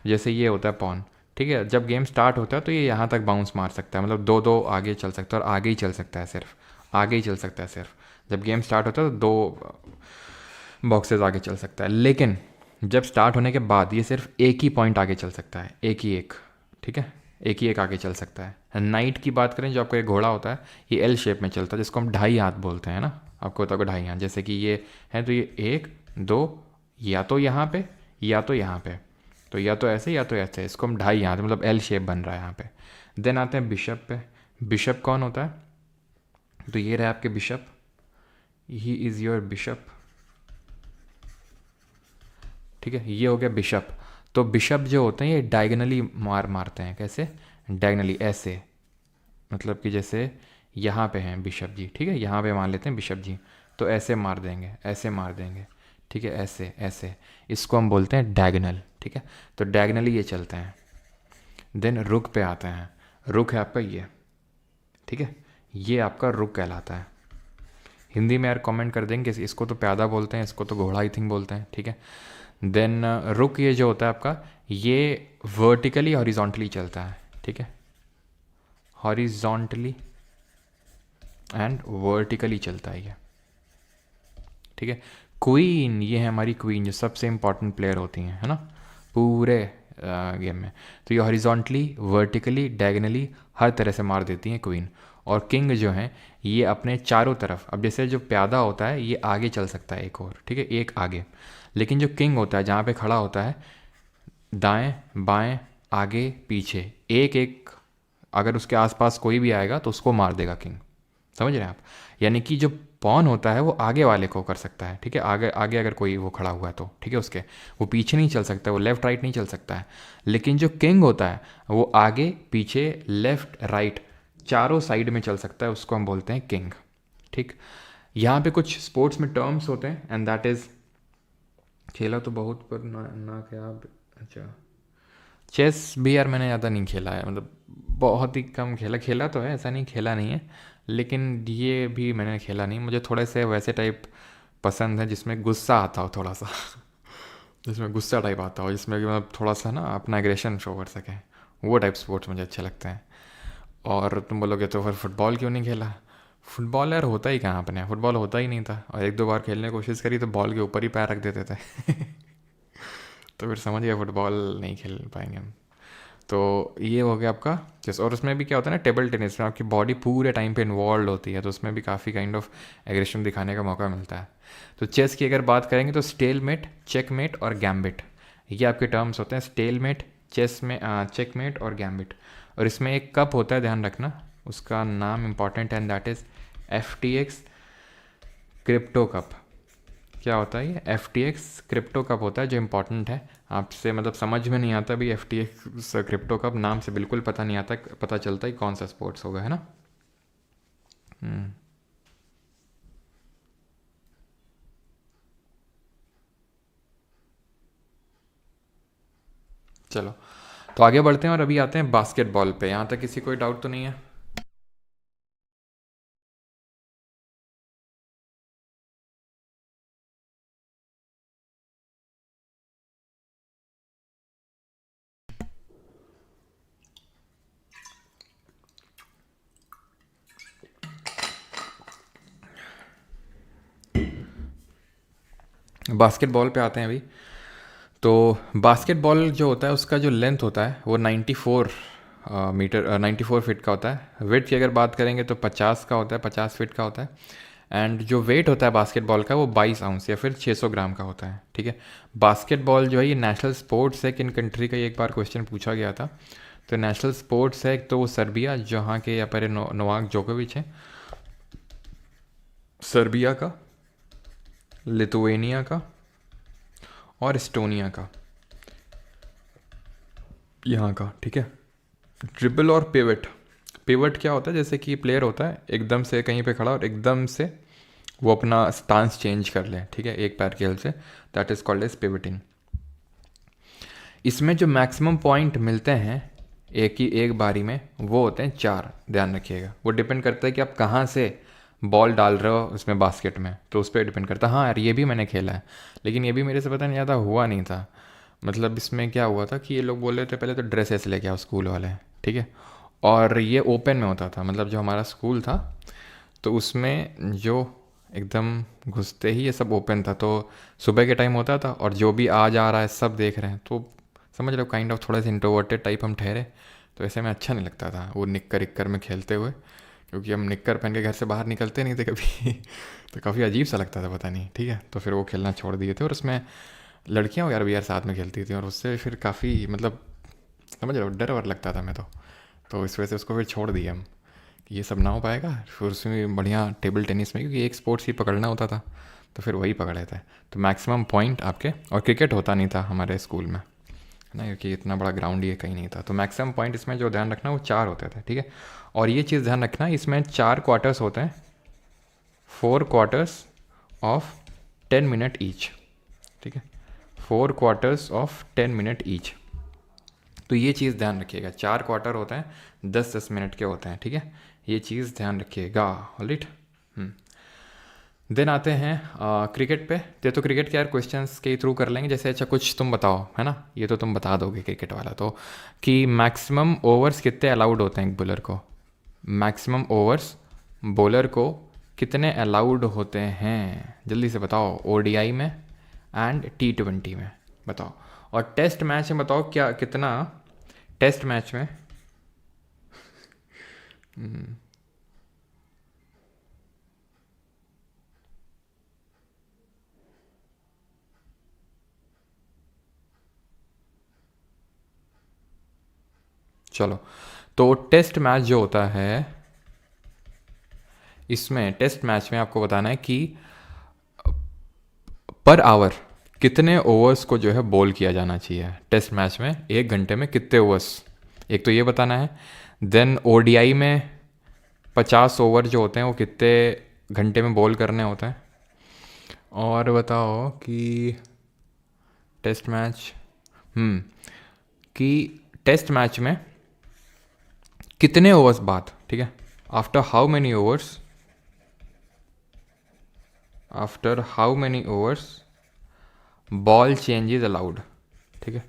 जैसे ये होता है पॉन, ठीक है। जब गेम स्टार्ट होता है तो ये यहाँ तक बाउंस मार सकता है, मतलब 2-2 आगे चल सकता है, और आगे ही चल सकता है, सिर्फ आगे ही चल सकता है सिर्फ। जब गेम स्टार्ट होता है तो 2 बॉक्सेस आगे चल सकता है, लेकिन जब स्टार्ट होने के बाद ये सिर्फ एक ही पॉइंट आगे चल सकता है, एक ही एक, ठीक है। एक ही एक आगे चल सकता है। नाइट की बात करें, जो आपका एक घोड़ा होता है, ये एल शेप में चलता है, जिसको हम 2.5 हाथ बोलते हैं ना, आपको होता होगा 2.5 हाथ। जैसे कि ये है तो ये 1-2, या तो यहाँ पे या तो यहाँ पे, तो या तो ऐसे या तो ऐसे, इसको हम 2.5 हाथ, मतलब एल शेप बन रहा है यहाँ पे। देन आते हैं बिशप पे। बिशप कौन होता है, तो ये रहे आपके bishop, he is your bishop, ठीक है। ये हो गया बिशप। तो बिशप जो होते हैं ये डायगनली मारते हैं। कैसे, डायगनली, ऐसे, मतलब कि जैसे यहाँ पे हैं बिशप जी, ठीक है, यहाँ पे मान लेते हैं बिशप जी, तो ऐसे मार देंगे, ऐसे मार देंगे, ठीक है, ऐसे ऐसे, इसको हम बोलते हैं डायगनल, ठीक है। तो डायगनली ये चलते हैं। देन रुक पे आते हैं। रुक है आपका ये, ठीक है, ये आपका रुक कहलाता है। हिंदी में यार कमेंट कर देंगे, इसको तो प्यादा बोलते हैं, इसको तो घोड़ा आई थिंक बोलते हैं, ठीक है। देन रुक ये जो होता है आपका, ये वर्टिकली हॉरिजॉन्टली चलता है, ठीक है, हॉरिजॉन्टली एंड वर्टिकली चलता है ये, ठीक है। क्वीन, ये है हमारी क्वीन जो सबसे इंपॉर्टेंट प्लेयर होती हैं, है ना, पूरे गेम में। तो ये हॉरिजॉन्टली, वर्टिकली, डायगनली हर तरह से मार देती हैं क्वीन। और किंग जो है ये अपने चारों तरफ, अब जैसे जो प्यादा होता है ये आगे चल सकता है एक और, ठीक है, एक आगे, लेकिन जो किंग होता है जहाँ पे खड़ा होता है, दाएं बाएं आगे पीछे, एक एक, अगर उसके आसपास कोई भी आएगा तो उसको मार देगा किंग, समझ रहे हैं आप। यानी कि जो पॉन होता है वो आगे वाले को कर सकता है, ठीक है, आगे आगे अगर कोई वो खड़ा हुआ है तो, ठीक है, उसके वो पीछे नहीं चल सकता, वो लेफ़्ट राइट नहीं चल सकता है। लेकिन जो किंग होता है वो आगे पीछे लेफ़्ट राइट चारों साइड में चल सकता है, उसको हम बोलते हैं किंग, ठीक। यहाँ पे कुछ स्पोर्ट्स में टर्म्स होते हैं, एंड दैट इज़, खेला तो बहुत पर ना क्या, अच्छा, चेस भी यार मैंने ज़्यादा नहीं खेला है, मतलब बहुत ही कम खेला, खेला तो है, ऐसा नहीं खेला नहीं है, लेकिन ये भी मैंने खेला नहीं। मुझे थोड़े से वैसे टाइप पसंद है जिसमें गुस्सा आता हो थोड़ा सा जिसमें गुस्सा टाइप आता हो, जिसमें कि मतलब थोड़ा सा ना अपना एग्रेशन शो कर सके, वो टाइप स्पोर्ट्स मुझे अच्छे लगते हैं। और तुम बोलोगे तो फिर फुटबॉल क्यों नहीं खेला, फुटबॉल यार होता ही कहाँ अपने, फुटबॉल होता ही नहीं था, और एक दो बार खेलने की कोशिश करी तो बॉल के ऊपर ही पैर रख देते थे तो फिर समझ गया फुटबॉल नहीं खेल पाएंगे हम। तो ये हो गया आपका चेस। और उसमें भी क्या होता है ना, टेबल टेनिस में आपकी बॉडी पूरे टाइम पे इन्वॉल्व होती है, तो उसमें भी काफ़ी काइंड ऑफ एग्रेशन दिखाने का मौका मिलता है। तो चेस की अगर बात करेंगे तो स्टेलमेट, चेकमेट और गैम्बिट, ये आपके टर्म्स होते हैं। स्टेलमेट, चेस में चेकमेट और गैम्बिट। और इसमें एक कप होता है, ध्यान रखना, उसका नाम इंपॉर्टेंट है, and that is FTX crypto cup. क्या होता है ये FTX क्रिप्टो कप होता है, जो इम्पोर्टेंट है आपसे, मतलब समझ में नहीं आता भी FTX क्रिप्टो कप, नाम से बिल्कुल पता नहीं आता, पता चलता ही कौन सा स्पोर्ट्स होगा, है ना। चलो तो आगे बढ़ते हैं और अभी आते हैं बास्केटबॉल पे। यहाँ तक किसी कोई डाउट तो नहीं है। बास्केटबॉल पे आते हैं अभी। तो बास्केटबॉल जो होता है उसका जो लेंथ होता है वो 94 मीटर 94 फीट का होता है। वेट की अगर बात करेंगे तो 50 का होता है, 50 फीट का होता है। एंड जो वेट होता है बास्केटबॉल का वो 22 आउंस या फिर 600 ग्राम का होता है, ठीक है। बास्केटबॉल जो है ये नेशनल स्पोर्ट्स है, किन कंट्री का, ये एक बार क्वेश्चन पूछा गया था। तो नेशनल स्पोर्ट्स है, एक तो वो सर्बिया, जहाँ के यहाँ पर नोवाक जोकोविच है, सर्बिया का, लिथुएनिया का और एस्टोनिया का, यहाँ का, ठीक है। ड्रिबल और पिवट, पिवट क्या होता है, जैसे कि प्लेयर होता है एकदम से कहीं पे खड़ा और एकदम से वो अपना स्टांस चेंज कर ले, ठीक है, एक पैर की हेल्प से, that is called as pivoting. इसमें जो मैक्सिमम पॉइंट मिलते हैं एक ही एक बारी में वो होते हैं 4, ध्यान रखिएगा। वो डिपेंड करता है कि आप कहाँ से बॉल डाल रहे हो उसमें बास्केट में, तो उस पर डिपेंड करता है। हाँ यार ये भी मैंने खेला है, लेकिन ये भी मेरे से पता नहीं ज़्यादा हुआ नहीं था। मतलब इसमें क्या हुआ था कि ये लोग बोल रहे थे पहले तो ड्रेसेस लेके आओ स्कूल वाले, ठीक है, और ये ओपन में होता था, मतलब जो हमारा स्कूल था तो उसमें जो एकदम घुसते ही ये सब ओपन था, तो सुबह के टाइम होता था और जो भी आ जा रहा है सब देख रहे हैं, तो समझ लो काइंड ऑफ थोड़ा सा इंट्रोवर्टेड टाइप हम ठहरे। तो ऐसे में अच्छा नहीं लगता था वो निक्कर इक्कर में खेलते हुए, क्योंकि हम निक्कर पहन के घर से बाहर निकलते नहीं थे कभी तो काफ़ी अजीब सा लगता था, पता नहीं, ठीक है। तो फिर वो खेलना छोड़ दिए थे, और उसमें लड़कियाँ वगैरह भी यार साथ में खेलती थी, और उससे फिर काफ़ी मतलब समझ रहे हो डर वर लगता था मैं तो इस वजह से उसको फिर छोड़ दिया हम कि ये सब ना हो पाएगा। फिर उसमें बढ़िया टेबल टेनिस में, क्योंकि एक स्पोर्ट्स ही पकड़ना होता था, तो फिर वही पकड़े थे। तो मैक्सिमम पॉइंट आपके, और क्रिकेट होता नहीं था हमारे स्कूल में, है ना, क्योंकि इतना बड़ा ग्राउंड ये कहीं नहीं था। तो मैक्सिमम पॉइंट इसमें जो ध्यान रखना वो 4 होते थे, ठीक है। और ये चीज़ ध्यान रखना, इसमें 4 क्वार्टर्स होते हैं, 4 क्वार्टर्स ऑफ 10 मिनट ईच, ठीक है, 4 क्वार्टर्स ऑफ 10 मिनट ईच। तो ये चीज़ ध्यान रखिएगा, 4 क्वार्टर होते हैं 10-10 मिनट के होते हैं, ठीक है, ये चीज़ ध्यान रखिएगा, ऑलराइट। देन आते हैं क्रिकेट पे। तो क्रिकेट के यार क्वेश्चंस के थ्रू कर लेंगे। जैसे अच्छा कुछ तुम बताओ, है ना, ये तो तुम बता दोगे क्रिकेट वाला तो, कि मैक्सिमम ओवर्स कितने अलाउड होते हैं एक बॉलर को। मैक्सिमम ओवर्स बॉलर को कितने अलाउड होते हैं, जल्दी से बताओ। ओडीआई में एंड T20 में बताओ। और टेस्ट मैच में बताओ क्या कितना, टेस्ट मैच में। चलो, तो टेस्ट मैच जो होता है, इसमें टेस्ट मैच में आपको बताना है कि पर आवर कितने ओवर्स को जो है बॉल किया जाना चाहिए टेस्ट मैच में, एक घंटे में कितने ओवर्स, एक तो ये बताना है। देन ओडीआई में 50 ओवर जो होते हैं वो कितने घंटे में बॉल करने होते हैं। और बताओ कि टेस्ट मैच, कि टेस्ट मैच में कितने ओवर्स बाद, ठीक है, after how many overs, after how many overs ball change is allowed, ठीक है,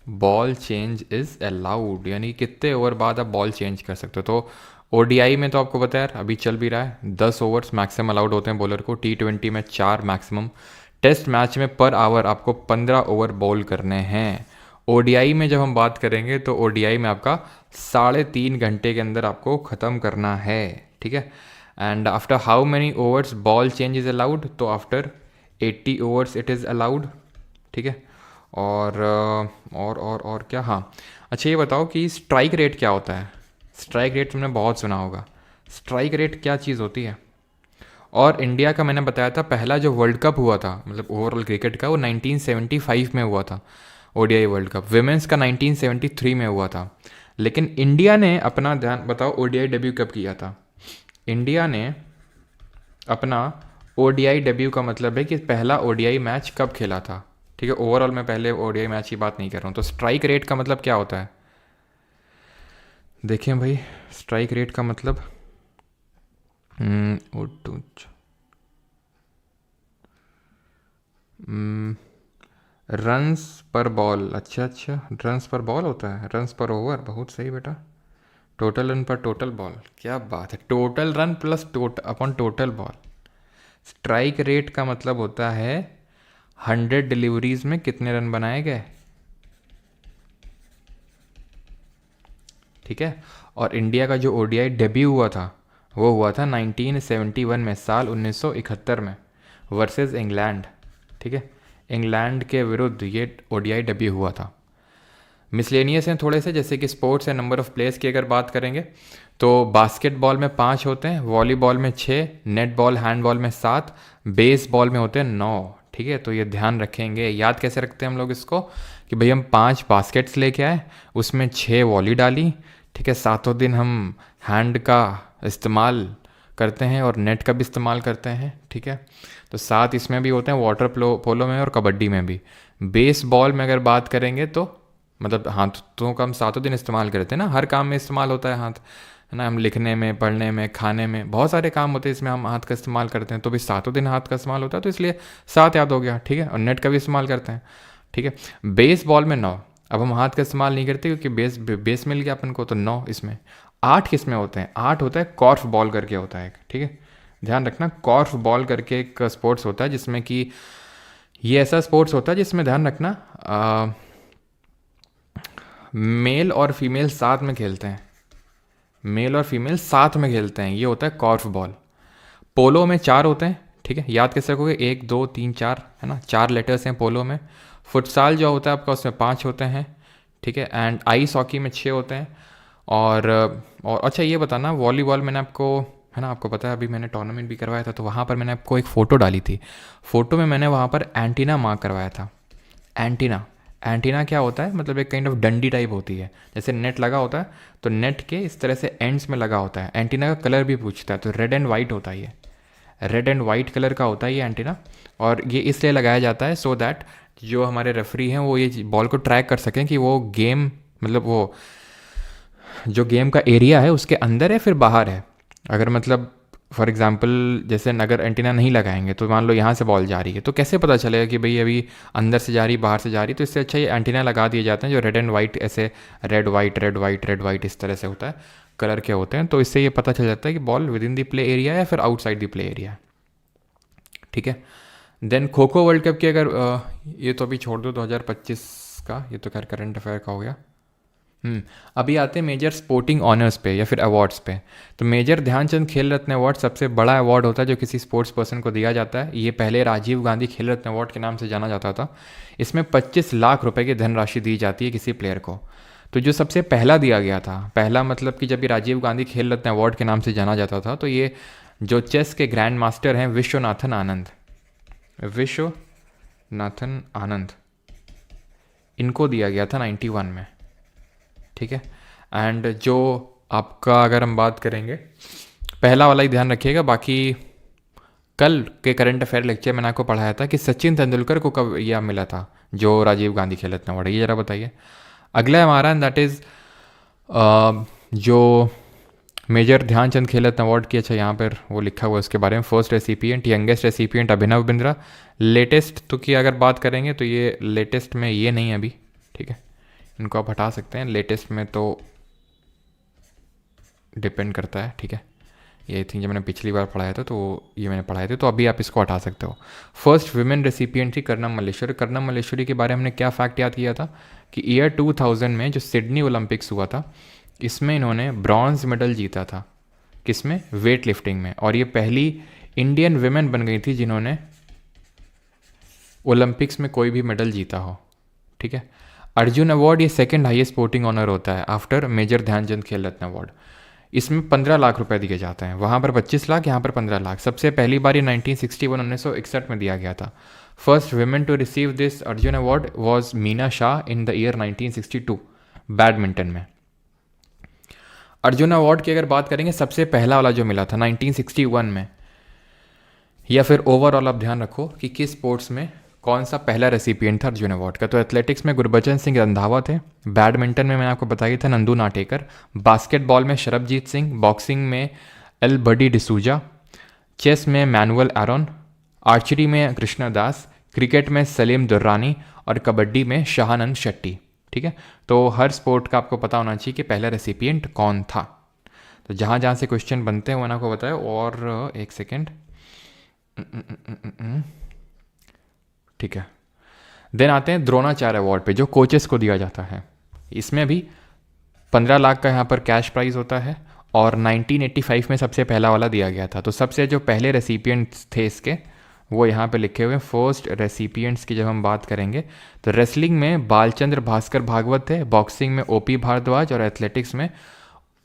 बॉल चेंज इज अलाउड, यानी कितने ओवर बाद आप बॉल चेंज कर सकते हो। तो ओडीआई में तो आपको पता है यार अभी चल भी रहा है, 10 ओवर्स मैक्सिमम अलाउड होते हैं बॉलर को, T20 में 4 मैक्सिमम, टेस्ट मैच में पर आवर आपको 15 ओवर बॉल करने हैं। ओडीआई में जब हम बात करेंगे तो ओडीआई में आपका 3.5 घंटे के अंदर आपको ख़त्म करना है, ठीक है। And after how many overs ball change is allowed, तो after 80 overs it is allowed, ठीक है। और क्या, हाँ अच्छा ये बताओ कि स्ट्राइक रेट क्या होता है। स्ट्राइक रेट तुमने बहुत सुना होगा, स्ट्राइक रेट क्या चीज़ होती है। और इंडिया का मैंने बताया था पहला जो वर्ल्ड कप हुआ था, मतलब ओवरऑल क्रिकेट का, वो 1975 में हुआ था, ओडीआई वर्ल्ड कप। विमेंस का 1973 में हुआ था। लेकिन इंडिया ने अपना, ध्यान बताओ, ओडीआई डेब्यू कब किया था। इंडिया ने अपना ओडीआई डेब्यू का मतलब है कि पहला ओडीआई मैच कब खेला था, ठीक है। ओवरऑल मैं पहले ओडीआई मैच की बात नहीं कर रहा हूँ। तो स्ट्राइक रेट का मतलब क्या होता है, देखिए भाई, स्ट्राइक रेट का मतलब रन्स पर बॉल, अच्छा अच्छा, रन्स पर बॉल होता है, रन्स पर ओवर, बहुत सही बेटा। टोटल रन पर टोटल बॉल, क्या बात है, total run plus upon total ball. Strike rate का मतलब होता है 100 डिलीवरीज में कितने रन बनाए गए, ठीक है। और इंडिया का जो ओडीआई डेब्यू हुआ था वो हुआ था 1971 में, साल 1971 में, वर्सेस इंग्लैंड, ठीक है। इंग्लैंड के विरुद्ध ये ओडीआई डेब्यू हुआ था। मिसलेनियस हैं थोड़े से, जैसे कि sports and number of players की अगर बात करेंगे तो बास्केटबॉल में 5 होते हैं, वॉलीबॉल में 6, नेटबॉल हैंडबॉल में 7, बेसबॉल में होते हैं 9, ठीक है। तो ये ध्यान रखेंगे। याद कैसे रखते हैं हम लोग इसको, कि भाई हम 5 बास्केट्स लेके आए, उसमें 6 वॉली डाली, ठीक है। 7 दिन हम हैंड का इस्तेमाल करते हैं और नेट का भी इस्तेमाल करते हैं, ठीक है। तो 7 इसमें भी होते हैं, वाटर पोलो में और कबड्डी में भी। बेसबॉल में अगर बात करेंगे तो मतलब हाथों का हम 7 दिन इस्तेमाल करते हैं ना, हर काम में इस्तेमाल होता है हाथ, है ना। हम लिखने में, पढ़ने में, खाने में, बहुत सारे काम होते हैं इसमें हम हाथ का इस्तेमाल करते हैं। तो भी 7 दिन हाथ का इस्तेमाल होता है, तो इसलिए 7 याद हो गया, ठीक है। और नेट का भी इस्तेमाल करते हैं, ठीक है। बेसबॉल में 9, अब हम हाथ का इस्तेमाल नहीं करते क्योंकि बेस मिल गया अपन को, तो 9 इसमें। 8 किस में होते हैं, 8 होता है कॉर्फ बॉल करके होता है, ठीक है। ध्यान रखना, कॉर्फ बॉल करके एक स्पोर्ट्स होता है जिसमें कि ये ऐसा स्पोर्ट्स होता है जिसमें, ध्यान रखना, मेल और फीमेल साथ में खेलते हैं, मेल और फीमेल साथ में खेलते हैं, ये होता है कॉर्फ बॉल। पोलो में 4 होते हैं, ठीक है, याद कैसे रखोगे, 1 2 3 4, है ना, 4 लेटर्स हैं पोलो में। फुटसाल जो होता है आपका उसमें 5 होते हैं, ठीक है। एंड आइस हॉकी में 6 होते हैं। और अच्छा ये बताना, वॉलीबॉल मैंने आपको, है ना, आपको पता है अभी मैंने टूर्नामेंट भी करवाया था, तो वहाँ पर मैंने आपको एक फ़ोटो डाली थी। फ़ोटो में मैंने वहाँ पर एंटीना मार्क करवाया था। एंटीना, एंटीना क्या होता है, मतलब एक काइंड ऑफ डंडी टाइप होती है, जैसे नेट लगा होता है तो नेट के इस तरह से एंड्स में लगा होता है। एंटीना का कलर भी पूछता है, तो रेड एंड वाइट होता है ये, रेड एंड वाइट कलर का होता है ये एंटीना। और ये इसलिए लगाया जाता है सो दैट जो हमारे रेफरी हैं वो ये बॉल को ट्रैक कर सकें कि वो गेम, मतलब वो जो गेम का एरिया है उसके अंदर है फिर बाहर है। अगर मतलब फॉर एग्जांपल जैसे अगर एंटीना नहीं लगाएंगे तो मान लो यहाँ से बॉल जा रही है, तो कैसे पता चलेगा कि भाई अभी अंदर से जा रही बाहर से जा रही? तो इससे अच्छा ये एंटीना लगा दिए जाते हैं जो रेड एंड वाइट, ऐसे red white red white red white इस तरह से होता है, कलर के होते हैं। तो इससे ये पता चल जाता है कि ball within the play area है या फिर आउटसाइड द प्ले एरिया है। ठीक है। Then kho kho world cup की अगर ये तो अभी छोड़ दो 2025 का, ये तो खैर करंट अफेयर का हो गया। अभी आते हैं मेजर स्पोर्टिंग ऑनर्स पे या फिर अवार्ड्स पे। तो मेजर ध्यानचंद खेल रत्न अवार्ड सबसे बड़ा अवार्ड होता है जो किसी स्पोर्ट्स पर्सन को दिया जाता है। ये पहले राजीव गांधी खेल रत्न अवार्ड के नाम से जाना जाता था। इसमें 25 लाख रुपए की धनराशि दी जाती है किसी प्लेयर को। तो जो सबसे पहला दिया गया था, पहला मतलब कि जब ये राजीव गांधी खेल रत्न अवार्ड के नाम से जाना जाता था, तो ये जो चेस के ग्रैंड मास्टर हैं विश्वनाथन आनंद, इनको दिया गया था 91 में। ठीक है। एंड जो आपका अगर हम बात करेंगे, पहला वाला ही ध्यान रखिएगा, बाकी कल के करंट अफेयर लेक्चर मैंने आपको पढ़ाया था कि सचिन तेंदुलकर को कब यह मिला था जो राजीव गांधी खेल रत्न अवार्ड, ये ज़रा बताइए। अगला है हमारा, दैट इज़ जो मेजर ध्यानचंद खेल रत्न अवार्ड की, अच्छा यहाँ पर वो लिखा हुआ है उसके बारे में। First recipient, youngest recipient Abhinav Bindra. Latest तो की अगर बात करेंगे तो ये लेटेस्ट में ये नहीं है अभी। ठीक है, इनको आप हटा सकते हैं, लेटेस्ट में तो डिपेंड करता है। ठीक है, ये थिंक जब मैंने पिछली बार पढ़ाया था तो ये मैंने पढ़ाए थे, तो अभी आप इसको हटा सकते हो। फर्स्ट विमेन रेसिपिएंट थी कर्णम मल्लेश्वरी। कर्णम मल्लेश्वरी के बारे में हमने क्या फैक्ट याद किया था कि ईयर 2000 में जो सिडनी ओलंपिक्स हुआ था, इसमें इन्होंने ब्रॉन्ज मेडल जीता था। किसमें? वेट लिफ्टिंग में। और ये पहली इंडियन विमेन बन गई थी जिन्होंने ओलंपिक्स में कोई भी मेडल जीता हो। ठीक है। अर्जुन अवार्ड ये सेकंड हाईएस्ट स्पोर्टिंग ऑनर होता है आफ्टर मेजर ध्यानचंद खेल रत्न अवार्ड। इसमें 15 लाख रुपए दिए जाते हैं, वहाँ पर 25 लाख, यहाँ पर 15 लाख। सबसे पहली बार ये 1961 में दिया गया था। First women to receive this Arjun award was Meena Shah in the year 1962 badminton में। अर्जुन अवार्ड की अगर बात करेंगे, सबसे पहला वाला जो मिला था 1961 में, या फिर ओवरऑल आप ध्यान रखो कि किस स्पोर्ट्स में कौन सा पहला रेसिपिएंट था अर्जुन अवार्ड का। तो एथलेटिक्स में गुरबचन सिंह रंधावा थे, बैडमिंटन में मैंने आपको बताया था नंदू नाटेकर, बास्केटबॉल में शरबजीत सिंह, बॉक्सिंग में एल बडी डिसूजा, चेस में मैनुअल एरोन, आर्चरी में कृष्णा दास, क्रिकेट में सलीम दुर्रानी और कबड्डी में शाहानंद शेट्टी। ठीक है, तो हर स्पोर्ट का आपको पता होना चाहिए कि पहला रेसिपिएंट कौन था। तो जहाँ जहाँ से क्वेश्चन बनते हैं वो मैंने आपको बताया। और एक सेकेंड, ठीक है। देन आते हैं द्रोणाचार्य अवार्ड पे जो कोचेस को दिया जाता है। इसमें भी 15 लाख का यहाँ पर कैश प्राइज होता है और 1985 में सबसे पहला वाला दिया गया था। तो सबसे जो पहले रेसिपिएंट्स थे इसके वो यहाँ पे लिखे हुए हैं। फर्स्ट रेसिपिएंट्स की जब हम बात करेंगे तो रेसलिंग में बालचंद्र भास्कर भागवत थे, बॉक्सिंग में ओपी भारद्वाज और एथलेटिक्स में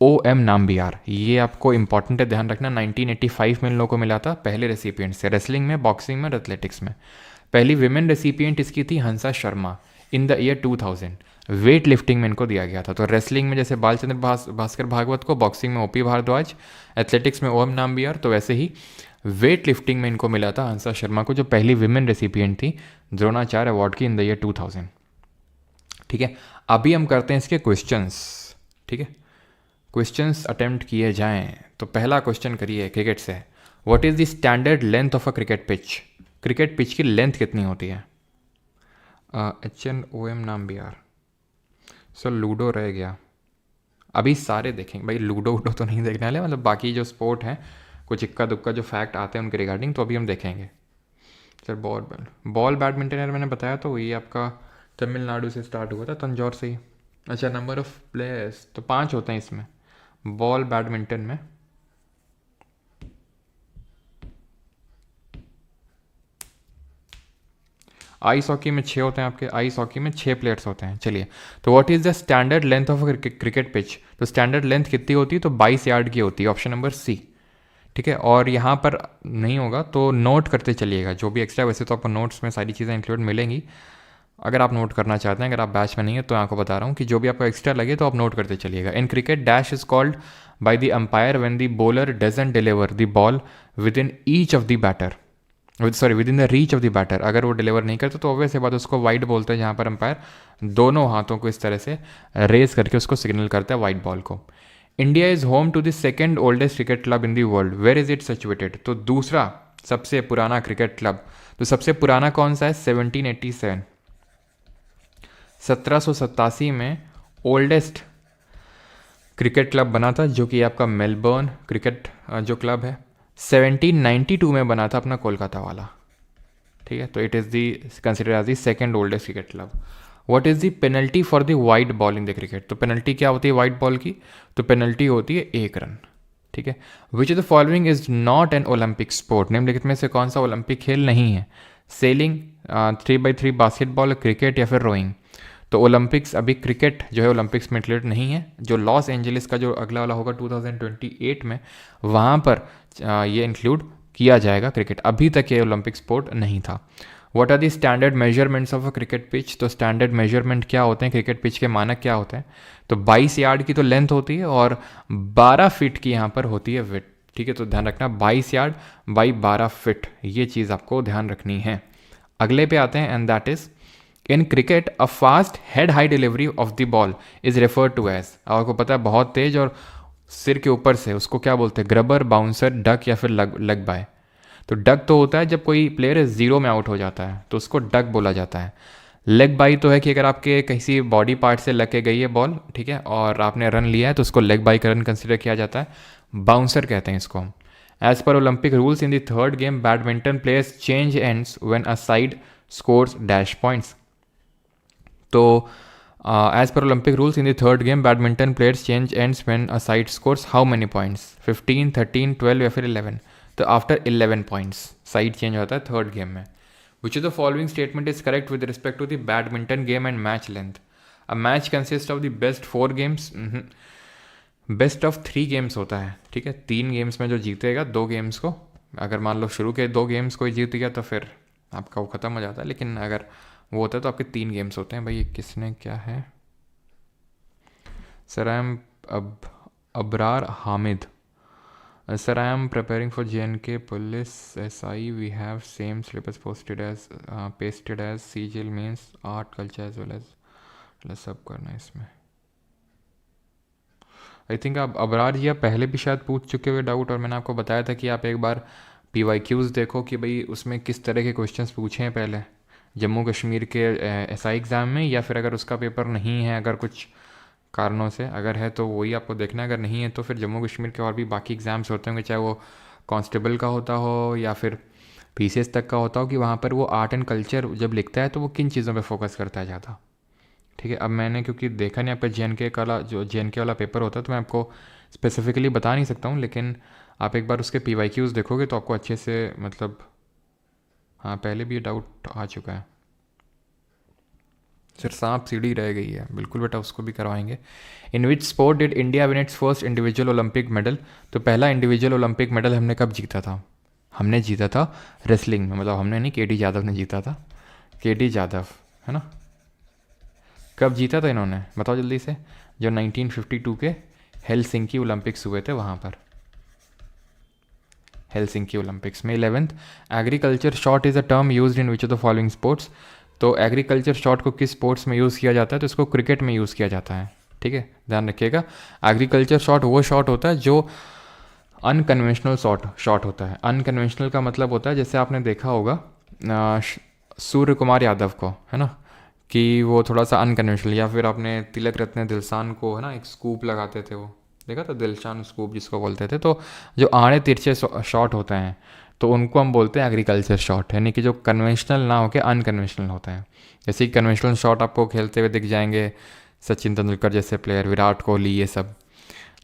OM नाम्बियार। ये आपको इंपॉर्टेंट है, ध्यान रखना। 1985 में इन लोगों को मिला था पहले रेसिपिएंट्स से, रेसलिंग में, बॉक्सिंग में और एथलेटिक्स में। पहली विमेन रेसिपिएंट इसकी थी Hansa Sharma in the year 2000। Weight lifting में इनको दिया गया था। तो रेसलिंग में जैसे बालचंद्र भास्कर भागवत को, बॉक्सिंग में OP भारद्वाज, एथलेटिक्स में OM नाम्बियार, तो वैसे ही वेट लिफ्टिंग में इनको मिला था हंसा शर्मा को, जो पहली विमेन रेसिपिएंट थी द्रोणाचार्य अवार्ड की इन द ईयर 2000। ठीक है, अभी हम करते हैं इसके क्वेश्चंस। ठीक है, क्वेश्चंस अटेम्प्ट किए जाएं। तो पहला क्वेश्चन करिए क्रिकेट से। What is the standard length of a cricket pitch? Cricket pitch की लेंथ कितनी होती है? HNOM नाम्बियार। सर लूडो रह गया, अभी सारे देखेंगे भाई। लूडो वूडो तो नहीं देखने वाले, मतलब बाकी जो स्पोर्ट हैं कुछ इक्का दुक्का जो फैक्ट आते हैं उनके रिगार्डिंग तो अभी हम देखेंगे। सर बॉल बैडमिंटन यार मैंने बताया तो ये आपका तमिलनाडु से स्टार्ट हुआ था, तंजौर से ही। अच्छा, नंबर ऑफ प्लेयर्स तो 5 होते हैं इसमें बॉल बैडमिंटन में। आइस हॉकी में 6 होते हैं आपके, आइस हॉकी में 6 प्लेयर्स होते हैं। चलिए, तो what is the standard length of cricket pitch? तो स्टैंडर्ड लेंथ कितनी होती है? तो 22 यार्ड की होती है, ऑप्शन नंबर सी। ठीक है, और यहाँ पर नहीं होगा तो नोट करते चलिएगा जो भी एक्स्ट्रा। वैसे तो आपको नोट्स में सारी चीज़ें इंक्लूड मिलेंगी, अगर आप नोट करना चाहते हैं। अगर आप बैच में नहीं है तो आपको बता रहा हूँ कि जो भी आपको एक्स्ट्रा लगे तो आप नोट करते चलिएगा। In cricket dash is called by the umpire when the bowler doesn't deliver the ball within each of the batter, within the reach of the batter. अगर वो डिलीवर नहीं करता तो ऑब्वियस बात उसको wide बोलते हैं, जहाँ पर अंपायर दोनों हाथों को इस तरह से रेज करके उसको सिग्नल करता है वाइड बॉल को। India is home to the second oldest cricket club in the world, where is it situated? तो दूसरा सबसे पुराना क्रिकेट क्लब, तो सबसे पुराना कौन सा है? 1787, 1787 में ओल्डेस्ट क्रिकेट क्लब बना था, जो कि आपका मेलबर्न क्रिकेट जो क्लब है। 1792 में बना था अपना कोलकाता वाला, ठीक है। तो it is the consider as the second oldest cricket club. What is the penalty for the wide ball in the cricket? तो पेनल्टी क्या होती है वाइट बॉल की? तो पेनल्टी होती है 1 रन, ठीक है। Which of the following is not an Olympic sport? निम्नलिखित में से कौन सा ओलंपिक खेल नहीं है? सेलिंग, 3x3 बास्केटबॉल, क्रिकेट या फिर रोइंग? तो ओलंपिक्स अभी क्रिकेट जो है ओलंपिक्स में इंक्लूड नहीं है। जो लॉस एंजलिस का जो अगला वाला होगा 2028 में, वहाँ पर ये इंक्लूड किया जाएगा क्रिकेट। अभी तक ये ओलंपिक स्पोर्ट नहीं था। What are the standard measurements of a cricket pitch? तो स्टैंडर्ड मेजरमेंट क्या होते हैं क्रिकेट पिच के, मानक क्या होते हैं? तो 22 यार्ड की तो लेंथ होती है और 12 फीट की यहाँ पर होती है विड्थ, ठीक है। तो ध्यान रखना 22 यार्ड बाई 12 फीट, ये चीज़ आपको ध्यान रखनी है। अगले पे आते हैं, and that is in cricket a fast head high delivery of the ball is referred to as. आपको पता है बहुत तेज और सिर के ऊपर से, उसको क्या बोलते हैं? ग्रबर, बाउंसर, डक या फिर लेग बाय। तो डक तो होता है जब कोई प्लेयर जीरो में आउट हो जाता है, तो उसको डक बोला जाता है। लेग बाई तो है कि अगर आपके किसी बॉडी पार्ट से लग के गई है बॉल, ठीक है, और आपने रन लिया है, तो उसको लेग बाई का रन कंसिडर किया जाता है। बाउंसर कहते हैं इसको। As per Olympic rules in the third game badminton players change ends when a side scores dash points. तो as per Olympic rules in the third game badminton players change ends when a side scores how many points? 15, 13, 12 या फिर 11? तो after 11 points side change होता है third game में। Which of the following statement is correct with respect to the badminton game and match length? A match consist of the best 4 games, best of 3 games होता है, ठीक है। 3 games में जो जीतेगा 2 गेम्स को, अगर मान लो शुरू के 2 गेम्स कोई जीत गया तो फिर आपका वो ख़त्म हो जाता है, लेकिन अगर वो होता है तो आपके 3 गेम्स होते हैं। भाई ये किसने क्या है? Sir I am Abrar Hamid. Sir I am preparing for JNK police SI, we have same syllabus pasted as CGL means art culture as well as सब करना है इसमें। आई थिंक आप अबरार जी आप पहले भी शायद पूछ चुके हुए डाउट, और मैंने आपको बताया था कि आप एक बार PYQs देखो कि भाई उसमें किस तरह के क्वेश्चंस पूछे हैं पहले जम्मू कश्मीर के SI एग्ज़ाम में, या फिर अगर उसका पेपर नहीं है, अगर कुछ कारणों से अगर है तो वही आपको देखना है, अगर नहीं है तो फिर जम्मू कश्मीर के और भी बाकी एग्ज़ाम्स होते होंगे, चाहे वो कांस्टेबल का होता हो या फिर PCS तक का होता हो, कि वहाँ पर वो आर्ट एंड कल्चर जब लिखता है तो वो किन चीज़ों पे फोकस करता है ज़्यादा, ठीक है। अब मैंने क्योंकि देखा नहीं आपका JNK का जो JNK वाला पेपर होता है, तो मैं आपको स्पेसिफिकली बता नहीं सकता हूँ, लेकिन आप एक बार उसके PYQs देखोगे तो आपको अच्छे से मतलब, हाँ पहले भी ये डाउट आ चुका है। सर सांप सीढ़ी रह गई है, बिल्कुल बेटा उसको भी करवाएंगे। In which sport did India win its first individual Olympic medal? तो पहला इंडिविजुअल ओलंपिक मेडल हमने कब जीता था? हमने जीता था रेसलिंग में, मतलब हमने नहीं, KD यादव ने जीता था। KD यादव है ना। कब जीता था इन्होंने बताओ जल्दी से? जो 1952 के हेलसिंकी ओलंपिक्स हुए थे वहाँ पर, हेलसिंकी ओलंपिक्स में। 11th agriculture shot is a term used in which of the following sports? तो एग्रीकल्चर शॉट को किस स्पोर्ट्स में यूज़ किया जाता है? तो इसको क्रिकेट में यूज़ किया जाता है, ठीक है, ध्यान रखिएगा। एग्रीकल्चर शॉट वो शॉट होता है जो अनकन्वेंशनल शॉट होता है। अनकन्वेंशनल का मतलब होता है, जैसे आपने देखा होगा सूर्य कुमार यादव को, है ना, कि वो थोड़ा सा अनकन्वेंशनल, या फिर आपने तिलक रत्न दिलशान को, है ना, एक स्कूप लगाते थे, वो देखा था दिलशान स्कूप जिसको बोलते थे। तो जो आड़े तिरछे शॉट होते हैं तो उनको हम बोलते हैं एग्रीकल्चर शॉट, यानी कि जो कन्वेंशनल ना होकर अनकन्वेंशनल होते हैं। जैसे कि कन्वेंशनल शॉट आपको खेलते हुए दिख जाएंगे सचिन तेंदुलकर जैसे प्लेयर, विराट कोहली, ये सब,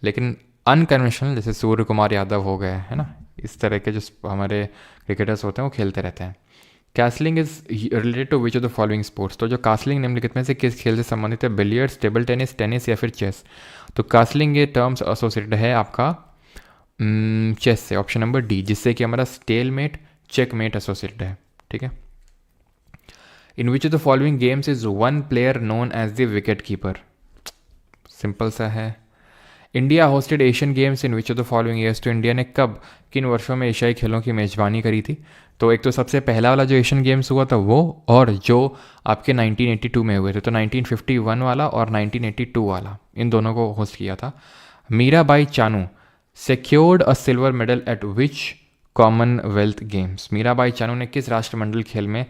लेकिन अनकन्वेंशनल जैसे सूर्य कुमार यादव हो गए, है ना, इस तरह के जो हमारे क्रिकेटर्स होते हैं वो खेलते रहते हैं। Castling is related to which of the following sports? तो जो कासलिंग निम्नलिखित में से किस खेल से संबंधित है? बिलियर्ड्स, टेबल टेनिस, टेनिस या फिर चेस? तो कासलिंग ये टर्म्स एसोसिएटेड है आपका चेस से, ऑप्शन नंबर डी, जिससे कि हमारा स्टेलमेट, चेकमेट एसोसिएटेड है, ठीक है। In which of the following games is one player known as the wicket keeper? Simple सा है। India hosted Asian Games in which of the following years? तो India ने कब, किन वर्षों में एशियाई खेलों की मेजबानी करी थी? तो एक तो सबसे पहला वाला जो एशियन गेम्स हुआ था वो, और जो आपके 1982 में हुए थे, तो 1951 वाला और 1982 वाला, इन दोनों को होस्ट किया था। Mirabai Chanu secured a silver medal at which Commonwealth games. Mirabai Chanu ने किस राष्ट्रमंडल खेल में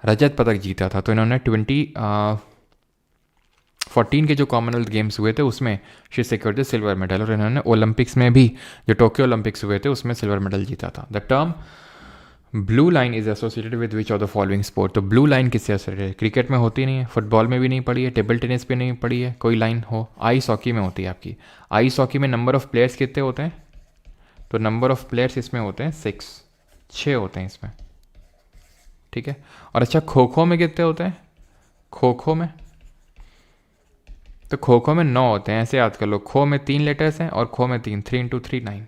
रजत पदक जीता था? तो इन्होंने 2014 के जो कॉमनवेल्थ गेम्स हुए थे उसमें she secured the silver medal, और इन्होंने ओलंपिक्स में भी जो टोक्यो ओलंपिक्स हुए थे उसमें सिल्वर मेडल जीता था। The term blue line is associated with which of the following sport. तो ब्लू लाइन किससे एसोसिएटेड है? क्रिकेट में होती नहीं है, फुटबॉल में भी नहीं पड़ी है, टेबल टेनिस पे नहीं पड़ी है कोई लाइन हो। आइस हॉकी में होती है आपकी। आइस हॉकी में नंबर ऑफ प्लेयर्स कितने होते हैं? तो नंबर ऑफ प्लेयर्स इसमें होते हैं 6 होते हैं इसमें, ठीक है। और अच्छा, खो खो में कितने होते हैं? खो खो में, तो खो खो में 9 होते हैं, ऐसे याद कर लो। खो में 3 लेटर्स हैं और खो में 3, 3 × 3 9।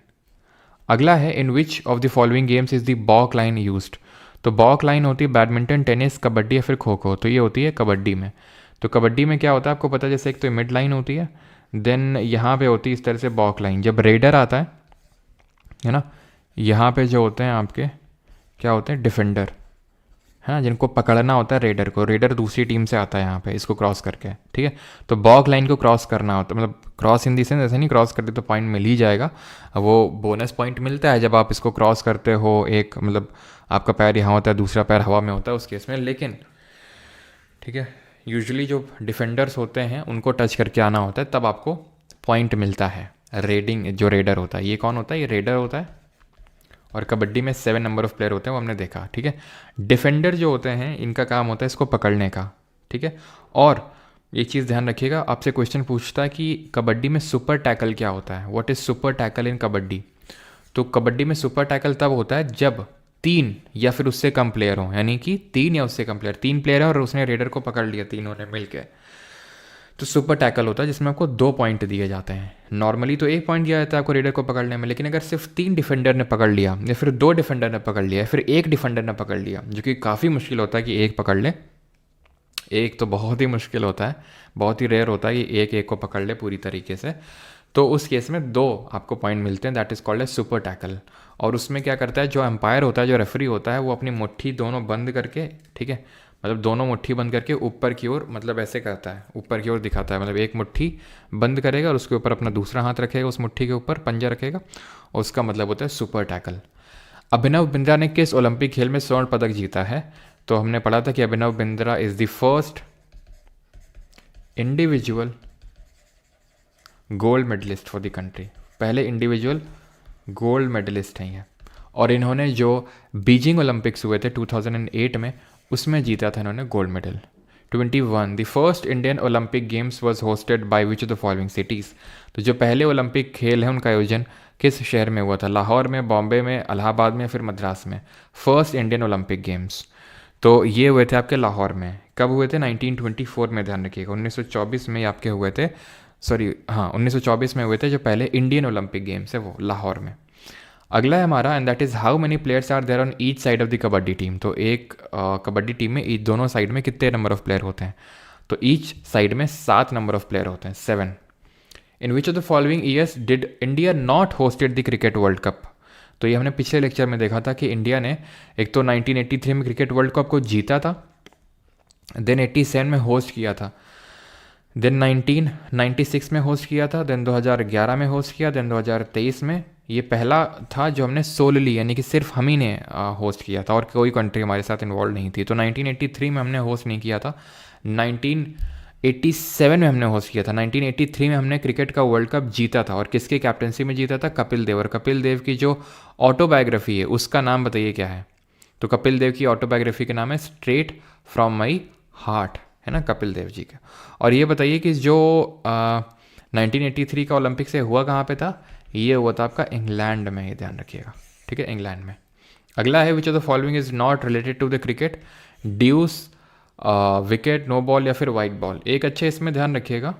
अगला है in which of the following games is the baulk line used. तो बॉक लाइन होती है बैडमिंटन, टेनिस, कबड्डी या फिर खो खो। तो ये होती है कबड्डी में। तो कबड्डी में क्या होता है आपको पता है, जैसे एक तो मिड लाइन होती है, देन यहाँ पे होती है इस तरह से बॉक लाइन। जब रेडर आता है ना, यहाँ पे जो होते हैं आपके क्या होते हैं? डिफेंडर, है ना, जिनको पकड़ना होता है रेडर को। रेडर दूसरी टीम से आता है यहाँ पे इसको क्रॉस करके, ठीक है। तो बॉक लाइन को क्रॉस करना होता है, मतलब क्रॉस इन दी सेंस ऐसे नहीं क्रॉस करते तो पॉइंट मिल ही जाएगा, वो बोनस पॉइंट मिलता है जब आप इसको क्रॉस करते हो। एक मतलब आपका पैर यहाँ होता है, दूसरा पैर हवा में होता है उस केस में। लेकिन ठीक है, यूजुअली जो डिफेंडर्स होते हैं उनको टच करके आना होता है, तब आपको पॉइंट मिलता है। रेडिंग जो रेडर होता है, ये कौन होता है? ये रेडर होता है। और कबड्डी में 7 नंबर ऑफ प्लेयर होते हैं, वो हमने देखा, ठीक है। डिफेंडर जो होते हैं इनका काम होता है इसको पकड़ने का, ठीक है। और ये चीज़ ध्यान रखिएगा, आपसे क्वेश्चन पूछता है कि कबड्डी में सुपर टैकल क्या होता है? व्हाट इज़ सुपर टैकल इन कबड्डी? तो कबड्डी में सुपर टैकल तब होता है जब 3 या फिर उससे कम प्लेयर हों, यानी कि 3 या उससे कम प्लेयर, 3 प्लेयर है और उसने रेडर को पकड़ लिया तीनों ने मिलकर, तो सुपर टैकल होता है जिसमें आपको 2 पॉइंट दिए जाते हैं। नॉर्मली तो 1 पॉइंट दिया जाता है आपको रेडर को पकड़ने में, लेकिन अगर सिर्फ 3 डिफेंडर ने पकड़ लिया या फिर 2 डिफेंडर ने पकड़ लिया या फिर 1 डिफेंडर ने पकड़ लिया, जो कि काफ़ी मुश्किल होता है कि एक पकड़ ले, एक तो बहुत ही मुश्किल होता है, बहुत ही रेयर होता है कि एक को पकड़ ले पूरी तरीके से, तो उस केस में 2 आपको पॉइंट मिलते हैं, that is called a super tackle. और उसमें क्या करता है जो एम्पायर होता है, जो रेफरी होता है, वो अपनी मुट्ठी दोनों बंद करके, ठीक है, मतलब दोनों मुट्ठी बंद करके ऊपर की ओर, मतलब ऐसे करता है, ऊपर की ओर दिखाता है, मतलब एक मुट्ठी बंद करेगा और उसके ऊपर अपना दूसरा हाथ रखेगा, उस मुट्ठी के ऊपर पंजा रखेगा, और उसका मतलब होता है सुपर टैकल। अभिनव बिंद्रा ने किस ओलंपिक खेल में स्वर्ण पदक जीता है? तो हमने पढ़ा था कि Abhinav Bindra is the first individual gold medalist for the country. पहले इंडिविजुअल गोल्ड मेडलिस्ट हैं ये, और इन्होंने जो बीजिंग ओलंपिक्स हुए थे 2008 में, उसमें जीता था इन्होंने gold medal. 21 the first Indian Olympic games was hosted by which of the following cities. तो जो पहले ओलंपिक खेल हैं उनका आयोजन किस शहर में हुआ था? लाहौर में, बॉम्बे में, इलाहाबाद में, फिर मद्रास में। फर्स्ट इंडियन ओलंपिक गेम्स तो ये हुए थे आपके लाहौर में। कब हुए थे? 1924 में, ध्यान रखिएगा। 1924 में आपके हुए थे, सॉरी हाँ 1924 में हुए थे जो पहले इंडियन ओलंपिक गेम्स है वो लाहौर में। अगला है हमारा, and that is how many players are there on each side of the kabaddi team. तो एक कबड्डी टीम में दोनों साइड में कितने नंबर ऑफ प्लेयर होते हैं? तो ईच साइड में 7 नंबर ऑफ प्लेयर होते हैं, 7। In which of the following years did India not hosted the cricket world cup. तो ये हमने पिछले लेक्चर में देखा था कि इंडिया ने एक तो 1983 में क्रिकेट वर्ल्ड कप को जीता था, देन 87 में होस्ट किया था, देन 1996 में होस्ट किया था, देन 2011 में होस्ट किया, देन 2023 में। ये पहला था जो हमने सोलली यानी कि सिर्फ हम ही ने होस्ट किया था और कोई कंट्री हमारे साथ इन्वॉल्व नहीं थी। तो 1983 में हमने होस्ट नहीं किया था, 1987 में हमने होस्ट किया था, 1983 में हमने क्रिकेट का वर्ल्ड कप जीता था। और किसके कैप्टनसी में जीता था? कपिल देव। और कपिल देव की जो ऑटोबायोग्राफी है उसका नाम बताइए क्या है? तो कपिल देव की ऑटोबायोग्राफी का नाम है स्ट्रेट फ्रॉम माई हार्ट, है ना, कपिल देव जी का। और ये बताइए कि जो 1983 का ओलंपिक से हुआ कहाँ पे था? ये हुआ था आपका इंग्लैंड में, ये ध्यान रखिएगा, ठीक है, इंग्लैंड में। अगला है which of the following is not related to the cricket? Deuce, wicket, no ball या फिर वाइट बॉल। एक अच्छे इसमें ध्यान रखिएगा,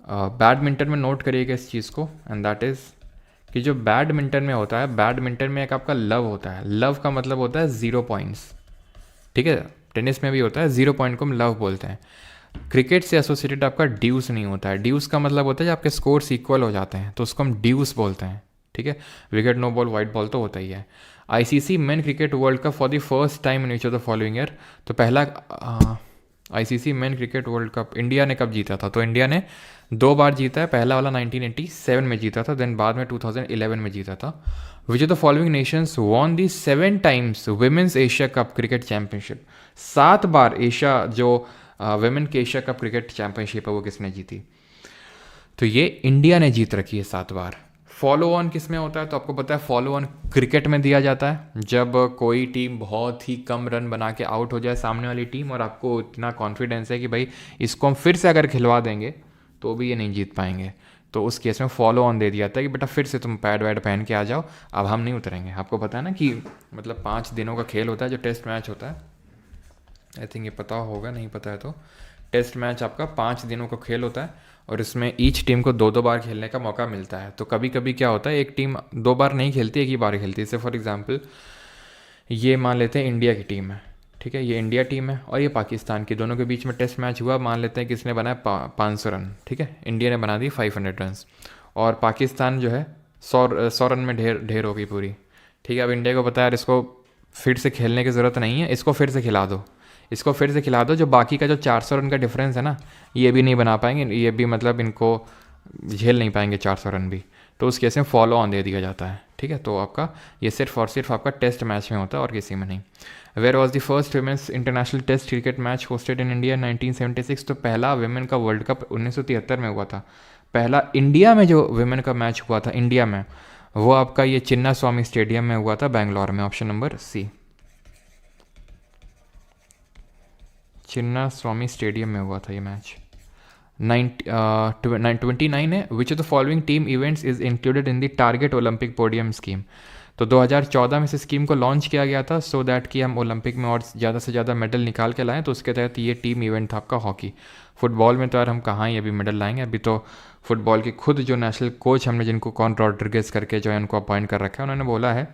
बैडमिंटन में नोट करिएगा इस चीज़ को, एंड दैट इज़ कि जो बैडमिंटन में होता है, बैडमिंटन में एक आपका लव होता है। लव का मतलब होता है 0 पॉइंट्स, ठीक है। टेनिस में भी होता है, 0 पॉइंट को हम लव बोलते हैं। क्रिकेट से एसोसिएटेड आपका ड्यूस नहीं होता है। ड्यूस का मतलब होता है जब आपके स्कोर्स इक्वल हो जाते हैं तो उसको हम ड्यूस बोलते हैं, ठीक है। Wicket, no ball, wide ball तो होता ही है। ICC men cricket world cup for the first time in which of the following year. तो पहला ICC men cricket world cup India ने कब जीता था? तो इंडिया ने 2 बार जीता है। पहला वाला 1987 में जीता था, देन बाद में 2011 में जीता था। Which of the following nations won the 7 times women's Asia cup cricket championship? 7 बार एशिया जो वुमेन के एशिया कप क्रिकेट चैंपियनशिप है वो किसने जीती? तो ये इंडिया ने जीत रखी है 7 बार। फॉलो ऑन किस में होता है? तो आपको पता है फॉलो ऑन क्रिकेट में दिया जाता है जब कोई टीम बहुत ही कम रन बना के आउट हो जाए सामने वाली टीम, और आपको इतना कॉन्फिडेंस है कि भाई इसको हम फिर से अगर खिलवा देंगे तो भी ये नहीं जीत पाएंगे, तो उस केस में फॉलो ऑन दे दिया जाता है कि बेटा फिर से तुम पैड वैड पहन के आ जाओ, अब हम नहीं उतरेंगे। आपको पता है ना कि मतलब 5 दिनों का खेल होता है जो टेस्ट मैच होता है। आई थिंक ये पता होगा, नहीं पता है तो टेस्ट मैच आपका 5 दिनों का खेल होता है और इसमें ईच टीम को 2-2 बार खेलने का मौका मिलता है। तो कभी कभी क्या होता है, एक टीम 2 बार नहीं खेलती, एक ही बार खेलती है। जैसे फॉर एग्जांपल ये मान लेते हैं इंडिया की टीम है, ठीक है, ये इंडिया टीम है और ये पाकिस्तान की, दोनों के बीच में टेस्ट मैच हुआ। मान लेते हैं किसने बनाया 500 रन, ठीक है, इंडिया ने बना दी 500 रन और पाकिस्तान जो है 100 रन में ढेर हो गई पूरी, ठीक है। अब इंडिया को पता है यार इसको फिर से खेलने की ज़रूरत नहीं है, इसको फिर से खिला दो, इसको फिर से खिला दो, जो बाकी का जो 400 रन का डिफरेंस है ना ये भी नहीं बना पाएंगे, ये भी मतलब इनको झेल नहीं पाएंगे 400 रन भी, तो उस केस में फॉलो ऑन दे दिया जाता है, ठीक है। तो आपका ये सिर्फ और सिर्फ आपका टेस्ट मैच में होता है और किसी में नहीं। Where was the first women's international test cricket match hosted in India 1976? तो पहला वुमेन का वर्ल्ड कप 1973 में हुआ था। पहला इंडिया में जो वुमेन का मैच हुआ था इंडिया में, वो आपका ये चिन्ना स्वामी स्टेडियम में हुआ था बेंगलोर में, ऑप्शन नंबर सी, चिन्ना स्वामी स्टेडियम में हुआ था ये मैच। 29 है। Which of the following team events is included in the target Olympic podium scheme? तो 2014 में से स्कीम को लॉन्च किया गया था सो दैट कि हम ओलंपिक में और ज़्यादा से ज़्यादा मेडल निकाल के लाएं, तो उसके तहत ये टीम इवेंट था आपका हॉकी। फुटबॉल में तो यार हम कहाँ ही अभी मेडल लाएंगे, अभी तो फुटबॉल के खुद जो नेशनल कोच हमने जिनको कॉन रॉड्रिगेज करके जो है उनको अपॉइंट कर रखा है, उन्होंने बोला है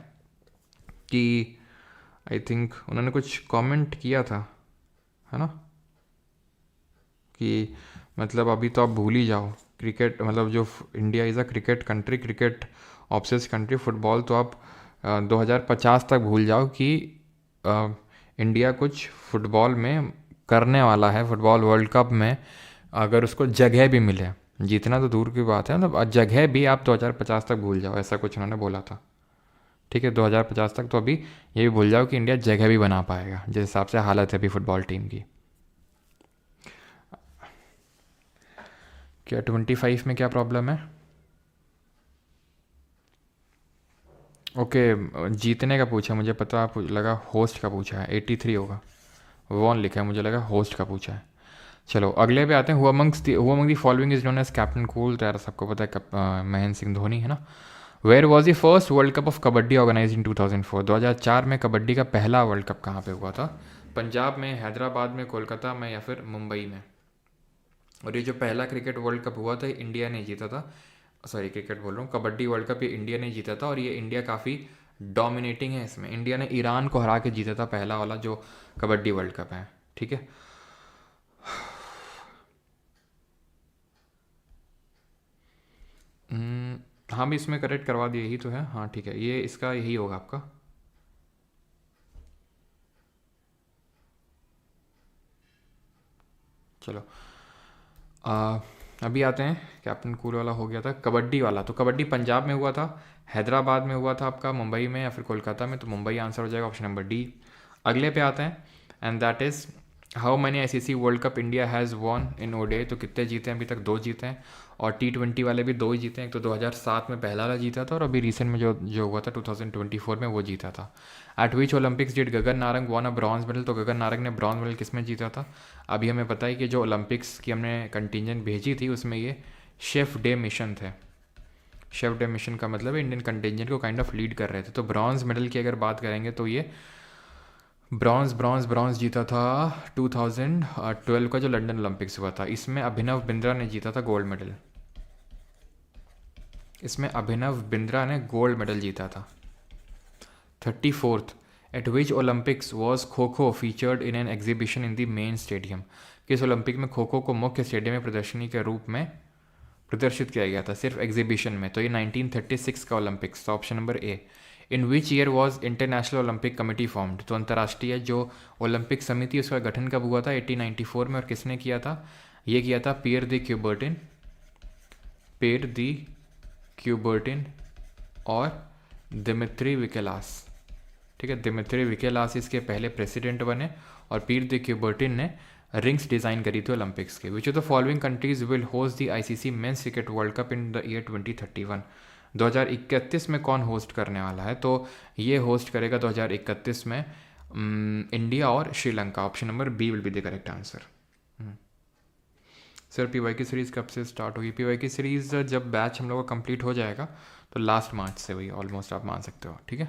कि आई थिंक उन्होंने कुछ कमेंट किया था, है ना, कि मतलब अभी तो आप भूल ही जाओ क्रिकेट, मतलब जो India is a cricket country, cricket obsess country, football तो आप 2050 तक भूल जाओ कि इंडिया कुछ फुटबॉल में करने वाला है, फुटबॉल वर्ल्ड कप में अगर उसको जगह भी मिले, जीतना तो दूर की बात है, मतलब जगह भी आप 2050 तक भूल जाओ, ऐसा कुछ उन्होंने बोला था, ठीक है। 2050 तक तो अभी ये भी भूल जाओ कि इंडिया जगह भी बना पाएगा, जिस हिसाब से हालत है अभी फुटबॉल टीम की। क्या 25 में क्या प्रॉब्लम है? ओके, जीतने का पूछा, मुझे पता लगा होस्ट का पूछा है, 83 होगा, वॉन लिखा है, मुझे लगा होस्ट का पूछा है। चलो अगले पे आते हैं। Who among the following is known as captain cool? तो यार सबको पता है महेंद्र सिंह धोनी, है ना। Where was the first world cup of kabaddi organize in 2004? 2004 में कबड्डी का पहला वर्ल्ड कप कहाँ पे हुआ था? पंजाब में, हैदराबाद में, कोलकाता में या फिर मुंबई में? और ये जो पहला क्रिकेट वर्ल्ड कप हुआ था इंडिया ने जीता था, सॉरी क्रिकेट बोल रहा हूँ, कबड्डी वर्ल्ड कप ये इंडिया ने जीता था और ये इंडिया काफ़ी डोमिनेटिंग है इसमें। इंडिया ने ईरान को हरा के जीता था पहला वाला जो कबड्डी वर्ल्ड कप है, ठीक है। हाँ भी इसमें करेक्ट करवा दिया, यही तो है, हाँ ठीक है, ये इसका यही होगा आपका। चलो अभी आते हैं, कैप्टन कूल वाला हो गया था, कबड्डी वाला। तो कबड्डी पंजाब में हुआ था, हैदराबाद में हुआ था आपका, मुंबई में या फिर कोलकाता में? तो मुंबई आंसर हो जाएगा, ऑप्शन नंबर डी। अगले पे आते हैं and that is how many ICC world cup India has won in ODI? तो कितने जीते हैं? अभी तक 2 जीते हैं और T20 वाले भी 2 ही जीते हैं। एक तो 2007 में पहला वाला जीता था और अभी रिसेंट में जो हुआ था 2024 में वो जीता था। Eight which Olympics did Gagan Narang von a bronze medal? तो गगन नारंग ने ब्रॉन्ज मेडल किस में जीता था? अभी हमें पता है कि जो ओलंपिक्स की हमने कंटिजेंट भेजी थी उसमें ये शेफ डे मिशन थे। शेफ डे मिशन का मतलब इंडियन कंटिजेंट को काइंड ऑफ लीड कर रहे थे। तो ब्रॉन्ज मेडल की अगर बात करेंगे तो ये ब्रॉन्ज जीता था 2012 का जो लंदन ओलंपिक्स हुआ था, इसमें अभिनव बिंद्रा ने जीता था गोल्ड मेडल, इसमें अभिनव बिंद्रा ने गोल्ड मेडल जीता था। 34th eight which Olympics was kho kho featured in an exhibition in the main stadium? किस ओलंपिक में खो खो को मुख्य स्टेडियम में प्रदर्शनी के रूप में प्रदर्शित किया गया था, सिर्फ एग्जीबिशन में? तो ये 1936 का ओलंपिक्स था, option number A. In which year was international Olympic committee formed, तो अंतर्राष्ट्रीय जो ओलंपिक समिति उसका गठन कब हुआ था? 1894 में। और किसने किया था? ये किया था पियर द क्यूबर्टिन और दिमित्री विकेलास। ठीक है, दिमित्री विकेलास इसके पहले प्रेसिडेंट बने और पियर द क्यूबर्टिन ने रिंग्स डिज़ाइन करी थी ओलंपिक्स के। विच of the following countries will host the ICC men's cricket world cup in the year 2031? 2031 में कौन होस्ट करने वाला है? तो ये होस्ट करेगा 2031 में इंडिया और Sri Lanka. Option number B will be the correct answer. Sir PY की सीरीज़ कब से स्टार्ट होगी? पीवाई की सीरीज़ जब बैच हम लोग का कंप्लीट हो जाएगा तो लास्ट मार्च से हुई, ऑलमोस्ट आप मान सकते हो। ठीक है,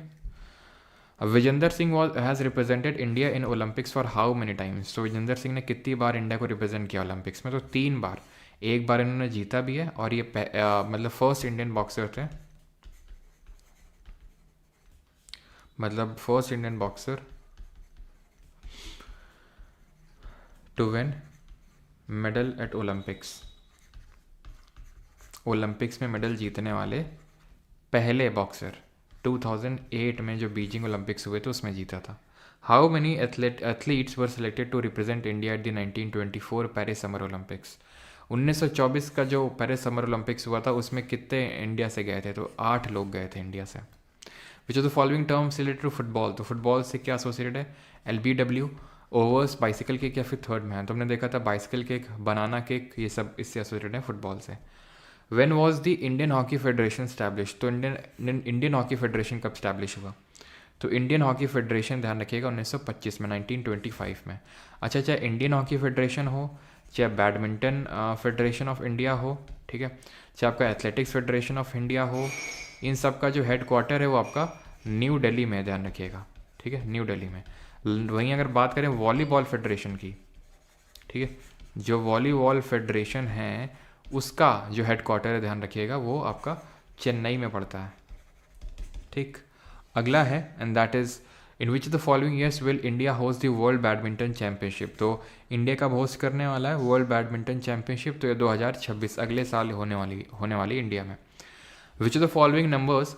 Vijender Singh has represented India in Olympics for how many times? तो विजेंदर सिंह ने कितनी बार इंडिया को रिप्रेजेंट किया ओलंपिक्स में? तो 3 बार। एक बार इन्होंने जीता भी है और ये मतलब फर्स्ट इंडियन बॉक्सर थे, मतलब first Indian boxer to win medal at Olympics. Olympics में मेडल जीतने वाले पहले बॉक्सर 2008 में जो बीजिंग ओलंपिक्स हुए थे उसमें जीता था। How many athletes were selected to represent India at the 1924 Paris summer Olympics? 1924 का जो पेरिस समर ओलंपिक्स हुआ था उसमें कितने इंडिया से गए थे? तो 8 लोग गए थे इंडिया से। Which of the following terms related to football? तो फुटबॉल से क्या एसोसिएटेड है? LBW, ओवर्स, बाइसिकल किक या फिर थर्ड मैन? तो हमने देखा था बाइसिकल किक, बनाना किक, ये सब इससे एसोसिएटेड है फुटबॉल से। When was the Indian hockey federation establish? तो इंडियन हॉकी फेडरेशन कब स्टैब्लिश हुआ? तो इंडियन हॉकी फेडरेशन ध्यान रखिएगा 1925 में, 1925 में। अच्छा, चाहे इंडियन हॉकी फेडरेशन हो, चाहे बैडमिंटन फेडरेशन ऑफ इंडिया हो, ठीक है, चाहे आपका एथलेटिक्स फेडरेशन ऑफ इंडिया हो, इन सब का जो हेड क्वार्टर है वो आपका न्यू दिल्ली में, ध्यान रखिएगा। ठीक है, न्यू दिल्ली में। वहीं अगर बात करें वॉलीबॉल फेडरेशन की, ठीक है, जो वॉलीबॉल फेडरेशन है उसका जो हेड क्वार्टर है, ध्यान रखिएगा, वो आपका चेन्नई में पड़ता है। ठीक, अगला है and that is in which the following years will India host the world badminton championship? तो इंडिया कब होस्ट करने वाला है वर्ल्ड बैडमिंटन चैंपियनशिप? तो ये 2026 अगले साल होने वाली इंडिया में। Which of the following numbers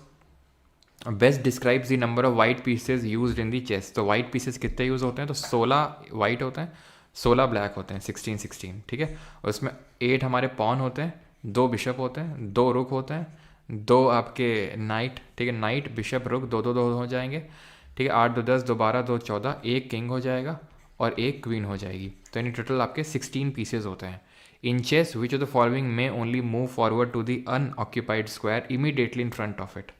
best describes the number of white pieces used in the chess? तो वाइट पीसेज कितने यूज़ होते हैं? तो 16 वाइट होते हैं, 16 ब्लैक होते हैं, 16। ठीक है, और उसमें 8 हमारे पॉन होते हैं, 2 बिशप होते हैं, 2 रुक होते हैं, 2 आपके नाइट, ठीक है, नाइट बिशप रुक 2 हो जाएंगे। ठीक है, 8 2 10, 2 12, 2 14, 1 किंग हो जाएगा और 1 क्वीन हो जाएगी। तो यानी टोटल आपके 16 पीसेज होते हैं। In chess which of the following men only move forward to the unoccupied square immediately in front of it?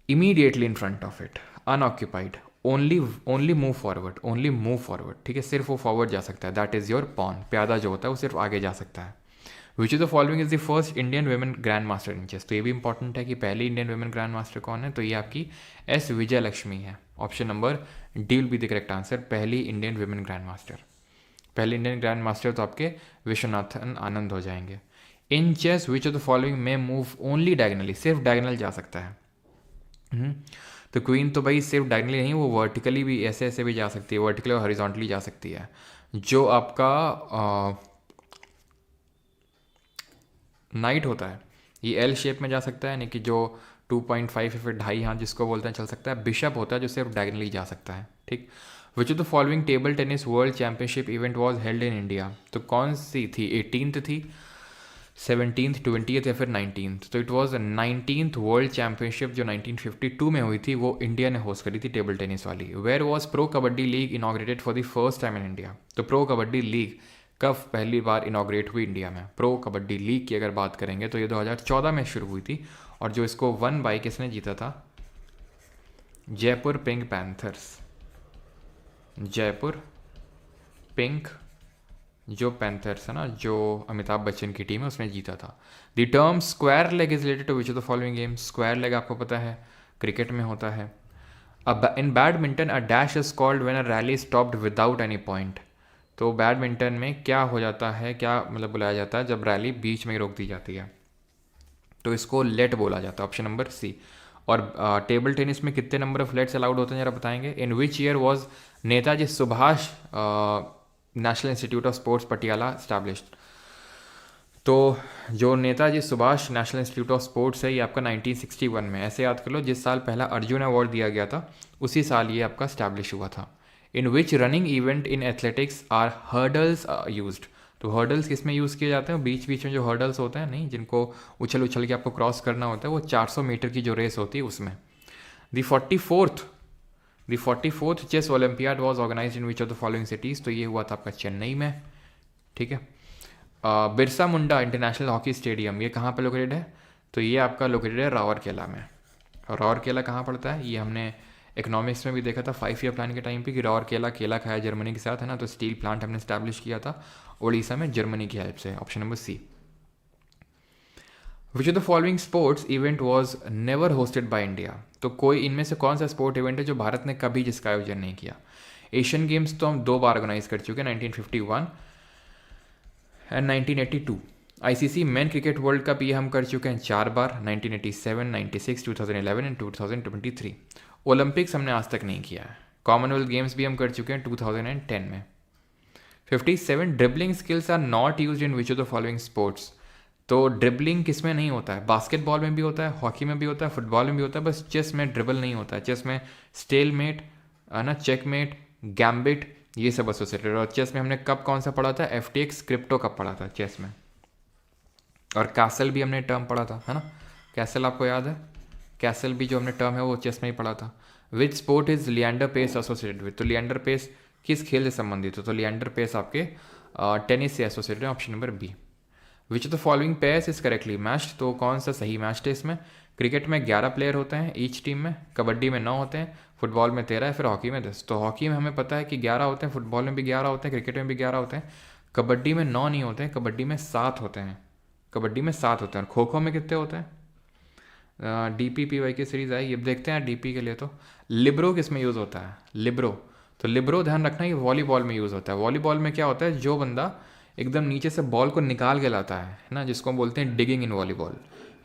Immediately in front of it, unoccupied, only move forward, ठीक है, सिर्फ वो फॉरवर्ड जा सकता है, दैट इज योर पॉन। प्यादा जो होता है वो सिर्फ आगे जा सकता है। Which is the following is the first Indian women grand master in chess? तो ये भी इंपॉर्टेंट है कि पहली इंडियन वुमेन ग्रैंड मास्टर कौन है? तो ये आपकी S विजयलक्ष्मी है। Option number D will be the correct answer, पहली इंडियन वुमेन ग्रैंड मास्टर। पहले इंडियन ग्रैंड मास्टर तो आपके विश्वनाथन आनंद हो जाएंगे। In chess which of the following men move only diagonally? सिर्फ डायगनल जा सकता है। तो क्वीन तो भाई सिर्फ डायगनली नहीं, वो वर्टिकली भी ऐसे ऐसे भी जा सकती है, वर्टिकली और हॉरिजॉन्टली जा सकती है। जो आपका नाइट होता है ये एल शेप में जा सकता है, यानी कि जो 2.5 या फिर 2.5 हाथ जिसको बोलते हैं चल सकता है। बिशप होता है जो सिर्फ डायगनली जा सकता है। ठीक, विच of the following table tennis world championship event was held in India? तो कौन सी थी? 18th थी, 17th, 20th या फिर 19th? तो it was 19th world championship जो 1952 में हुई थी, वो इंडिया ने होस्ट करी थी टेबल टेनिस वाली। Where was pro kabaddi league inaugurated for the first time in India? तो प्रो कबड्डी लीग कब पहली बार इनॉग्रेट हुई इंडिया में? प्रो कबड्डी लीग की अगर बात करेंगे तो ये 2014 में शुरू हुई थी, और जो इसको 1 बाय किसने जीता था? Jaipur pink panthers. Jaipur pink जो पैंथर्स है ना, जो अमिताभ बच्चन की टीम है, उसने जीता था। The term square leg is related to which of the following games? Square leg आपको पता है क्रिकेट में होता है। अब in badminton a dash is called when a rally stopped without any point? तो बैडमिंटन में क्या हो जाता है, क्या मतलब बुलाया जाता है जब रैली बीच में ही रोक दी जाती है? तो इसको लेट बोला जाता है, ऑप्शन नंबर सी। और टेबल टेनिस में कितने नंबर ऑफ लेट्स अलाउड होते हैं जरा बताएंगे? In which year was Netaji Subhas national institute of sports Patiala established? तो जो Netaji Subhas national institute of sports है ये आपका 1961 में, ऐसे याद कर लो, जिस साल पहला अर्जुन अवार्ड दिया गया था उसी साल ये आपका स्टैब्लिश हुआ था। In which running event in athletics are hurdles used. तो हर्डल्स किस में यूज़ किए जाते हैं? बीच बीच में जो हर्डल्स होते हैं, नहीं, जिनको उछल उछल के आपको क्रॉस करना होता है, वो 400 मीटर की जो रेस होती है उसमें। The 44th chess olympiad was organize in which of the following cities. तो ये हुआ था आपका चेन्नई में, ठीक है। Birsa Munda international hockey stadium ये कहाँ पे लोकेटेड है? तो ये आपका लोकेटेड है राउरकेला में। और राउरकेला कहाँ पड़ता है? ये हमने इकोनॉमिक्स में भी देखा था 5 ईयर प्लान के टाइम पे कि राउरकेला केला खाया जर्मनी के साथ, है ना। तो स्टील प्लांट हमने स्टैब्लिश किया था उड़ीसा में जर्मनी की हेल्प से। Option number C. Which of the following sports event was never hosted by India. तो कोई इनमें से कौन सा स्पोर्ट इवेंट है जो भारत ने कभी जिसका आयोजन नहीं किया? एशियन गेम्स तो हम 2 बार ऑर्गेनाइज कर चुके हैं, 1951 and 1982। ICC man cricket world cup ये हम कर चुके हैं 4 बार, 1987, 96, 2011 एंड 2023। ओलंपिक्स हमने आज तक नहीं किया है। कॉमनवेल्थ गेम्स भी हम कर चुके हैं 2010 में। 57 dribbling skills are not used in which of the following sports. तो ड्रिबलिंग किस में नहीं होता है? बास्केटबॉल में भी होता है, हॉकी में भी होता है, फुटबॉल में भी होता है, बस चेस में ड्रिबल नहीं होता है। चेस में स्टेलमेट, है ना, चेकमेट, गैम्बिट, ये सब एसोसिएटेड। और चेस में हमने कब कौन सा पढ़ा था? FTX क्रिप्टो कप पढ़ा था चेस में। और कैसल भी हमने टर्म पढ़ा था, है ना। कैसल आपको याद है? कैसल भी जो हमने टर्म है वो चेस में ही पढ़ा था। Which sport is Leander Paes associated with. तो लिएंडर पेस किस खेल से संबंधित हो? तो लिएंडर पेस आपके टेनिस से एसोसिएटेड है। Option number B. Which of the following pairs is correctly matched. तो कौन सा सही मैच है इसमें? क्रिकेट में 11 प्लेयर होते हैं ईच टीम में, कबड्डी में 9 होते हैं, फुटबॉल में 13 है, फिर हॉकी में 10। तो हॉकी में हमें पता है कि 11 होते हैं, फुटबॉल में भी 11 होते हैं, क्रिकेट में भी 11 होते हैं। कबड्डी में 9 नहीं होते हैं, कबड्डी में 7 होते हैं। कबड्डी में 7 होते हैं। और खो खो में कितने होते हैं? DPPY की सीरीज़ आई, ये देखते हैं। DP के लिए तो लिब्रो किस में यूज़ होता है? लिब्रो। तो लिब्रो ध्यान रखना ये वॉलीबॉल में यूज़ होता है। वॉलीबॉल में क्या होता है? जो बंदा एकदम नीचे से बॉल को निकाल के लाता है ना, जिसको हम बोलते हैं डिगिंग इन वॉलीबॉल,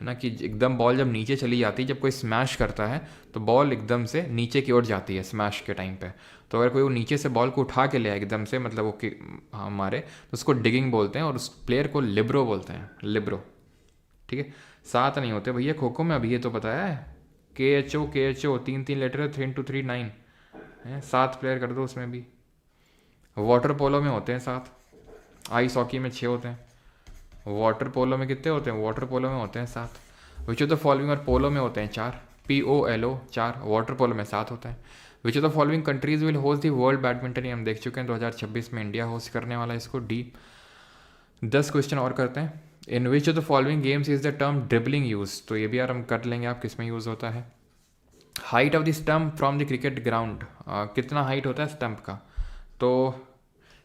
है ना, कि एकदम बॉल जब नीचे चली जाती है, जब कोई स्मैश करता है तो बॉल एकदम से नीचे की ओर जाती है स्मैश के टाइम पे। तो अगर कोई वो नीचे से बॉल को उठा के ले आए एकदम से, मतलब वो मारे, तो उसको डिगिंग बोलते हैं और उस प्लेयर को लिब्रो बोलते हैं, लिब्रो, ठीक है। 7 नहीं होते भैया खो खो में, अभी ये तो बताया है। KHO 3 लेटर है, 3 into 3 9 है, 7 प्लेयर कर दो उसमें भी। वाटर पोलो में होते हैं 7, आइस हॉकी में 6 होते हैं। वाटर पोलो में कितने होते हैं? वाटर पोलो में होते हैं 7। विच ऑफ द फॉलोइंग, और पोलो में होते हैं 4, POLO 4, वाटर पोलो में 7 होता है। Which of the following countries will host the world badminton, ये हम देख चुके हैं 2026 में इंडिया होस्ट करने वाला है इसको। D। 10 क्वेश्चन और करते हैं। In which of the following games is the term dribbling use. तो ये भी यार हम कर लेंगे, आप किस में यूज़ होता है। Height of the stump from the cricket ground, कितना हाइट होता है स्टम्प का? तो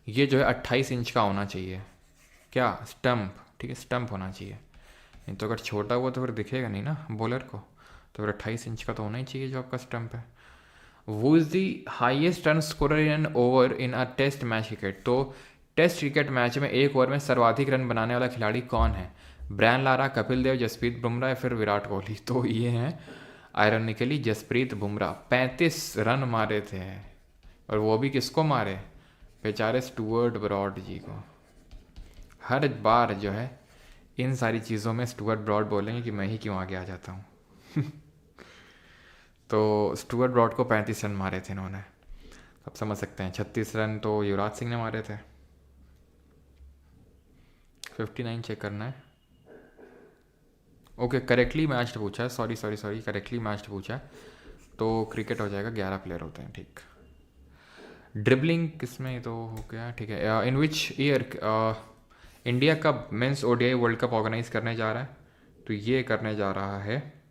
ये जो है 28 इंच का होना चाहिए। क्या? स्टम्प, ठीक है, स्टम्प होना चाहिए। नहीं तो अगर छोटा हुआ तो फिर दिखेगा नहीं ना बॉलर को, तो फिर 28 इंच का तो होना ही चाहिए जो आपका स्टम्प है। वो is the highest run scorer in an over in a test match cricket. तो टेस्ट क्रिकेट मैच में एक ओवर में सर्वाधिक रन बनाने वाला खिलाड़ी कौन है? ब्रायन लारा, कपिल देव, जसप्रीत बुमराह या फिर विराट कोहली। तो ये हैं आयरनिकली जसप्रीत बुमराह, 35 रन मारे थे। और वो भी किसको मारे? बेचारे स्टुअर्ट ब्रॉड जी को। हर बार जो है इन सारी चीज़ों में स्टुअर्ट ब्रॉड बोलेंगे कि मैं ही क्यों आगे आ जाता हूँ। तो स्टुअर्ट ब्रॉड को 35 रन मारे थे इन्होंने, आप समझ सकते हैं। 36 रन तो युवराज सिंह ने मारे थे। 59 चेक करना है। ओके, करेक्टली मैच्ड पूछा है, सॉरी, करेक्टली मैच्ड पूछा है, तो क्रिकेट हो जाएगा, 11 प्लेयर होते हैं, ठीक। ड्रिबलिंग किसमें तो हो गया, ठीक है। इन विच ईयर इंडिया कब men's ODI world cup organize करने जा रहा है? तो ये करने जा रहा है,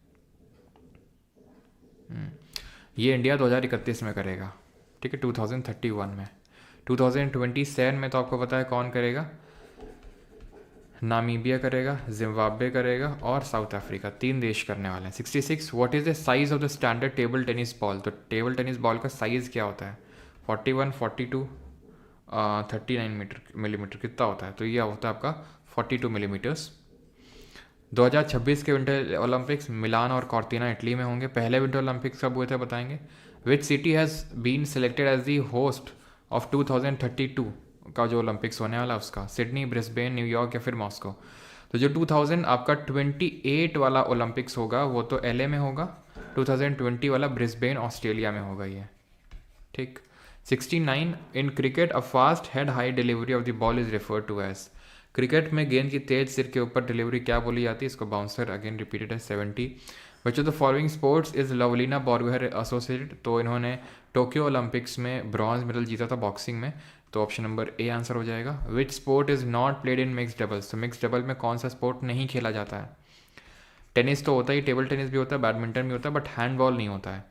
ये इंडिया 2031 में करेगा, ठीक है, 2031 में। 2027 में तो आपको पता है कौन करेगा? नामीबिया करेगा, जिम्बाब्वे करेगा और साउथ अफ्रीका, 3 देश करने वाले हैं। 66 what is the size of the standard table tennis ball. तो टेबल टेनिस बॉल का साइज़ क्या होता है? 41, 42, 39 मिलीमीटर कितना होता है? तो ये होता है आपका 42 मिलीमीटर्स। 2026 के विंटर ओलंपिक्स मिलान और कॉर्टिना इटली में होंगे। पहले विंटर ओलंपिक्स कब हुए थे बताएंगे? Which city has been selected as the host of 2032 का जो ओलंपिक्स होने वाला है उसका? सिडनी, ब्रिस्बेन, न्यूयॉर्क या फिर मॉस्को। तो जो 2000 आपका 28 वाला ओलंपिक्स होगा वो तो LA में होगा, 2020 वाला ब्रिस्बेन ऑस्ट्रेलिया में होगा ये, ठीक। 69 in cricket a fast head high delivery of the ball is referred to as. Cricket में गेंद की तेज सिर के ऊपर डिलीवरी क्या बोली जाती है, इसको बाउंसर, अगेन रिपीटेड है। 70 which of the following sports is Lovlina Borgohain associated. तो इन्होंने टोक्यो ओलंपिक्स में ब्रॉन्ज मेडल जीता था बॉक्सिंग में, तो ऑप्शन नंबर ए आंसर हो जाएगा। विच sport is not played in mix doubles. तो मिक्स डबल में कौन सा स्पोर्ट नहीं खेला जाता है? टेनिस तो होता ही, टेबल टेनिस भी होता है, बैडमिंटन भी होता है, बट हैंडबॉल नहीं होता है।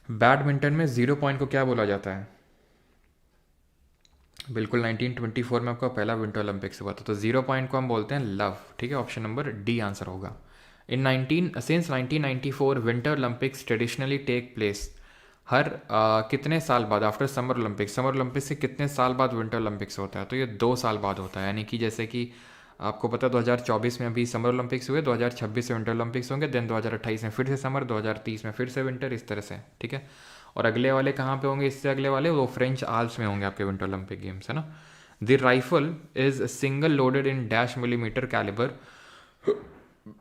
बैडमिंटन में 0 पॉइंट को क्या बोला जाता है? बिल्कुल 1924 में आपका पहला विंटर ओलंपिक्स हुआ था, तो 0 पॉइंट को हम बोलते हैं लव, ठीक है। ऑप्शन नंबर डी आंसर होगा। In 1994 winter Olympics traditionally take place. हर कितने साल बाद after summer Olympics, summer Olympics से कितने साल बाद विंटर ओलंपिक्स होता है? तो ये 2 साल बाद होता है, यानी कि जैसे कि आपको पता है 2024 में अभी समर ओलंपिक्स हुए, 2026 से विंटर ओलंपिक्स होंगे, देन 2028 में फिर से समर, 2030 में फिर से विंटर, इस तरह से, ठीक है। और अगले वाले कहाँ पे होंगे? इससे अगले वाले वो फ्रेंच आल्प्स में होंगे आपके विंटर ओलंपिक गेम्स, है ना। The rifle is single loaded in dash millimetre calibre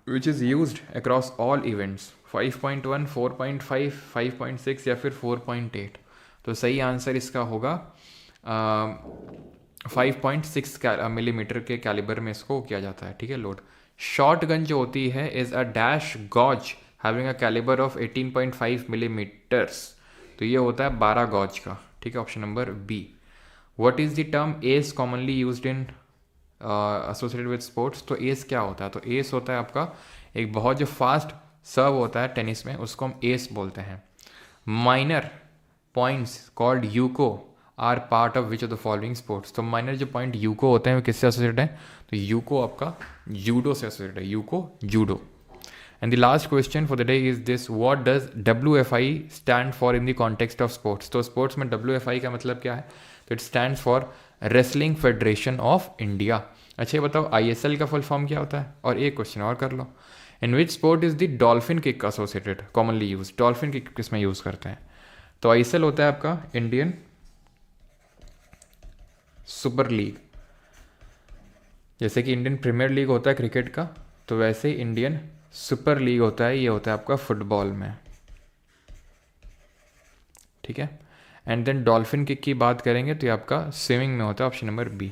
which is use across all events. 5.1, 4.5, 5.6 या फिर 4.8। तो सही आंसर इसका होगा 5.6 मिलीमीटर के कैलिबर में इसको किया जाता है, ठीक है, लोड। शॉर्ट गन जो होती है is a dash gauge having a calibre of 18.5 millimetres. तो ये होता है 12 गॉज का, ठीक है, option number B. What is the term ace commonly used in associated with sports. तो एस क्या होता है? तो एस होता है आपका एक बहुत जो फास्ट सर्व होता है टेनिस में, उसको हम एस बोलते हैं। Minor points called yuko are part of which of the following sports. तो माइनर जो पॉइंट यूको होते हैं वो किससे एसोसिएटेड है? तो यूको आपका जूडो से एसोसिएटेड है, UCO judo. And the last question for the day is this: what does WFI stand for in the context of sports? तो sports में WFI का मतलब क्या है? तो it stands for Wrestling Federation of India। अच्छा ये बताओ ISL का फुल फॉर्म क्या होता है? और एक क्वेश्चन और कर लो, in which sport is the dolphin kick associated commonly used? Dolphin kick किस में यूज़ करते हैं? तो ISL होता है आपका इंडियन सुपर लीग। जैसे कि इंडियन प्रीमियर लीग होता है क्रिकेट का, तो वैसे ही इंडियन सुपर लीग होता है, ये होता है आपका फुटबॉल में, ठीक है। एंड देन डॉल्फिन किक की बात करेंगे तो ये आपका स्विमिंग में होता है, ऑप्शन नंबर बी,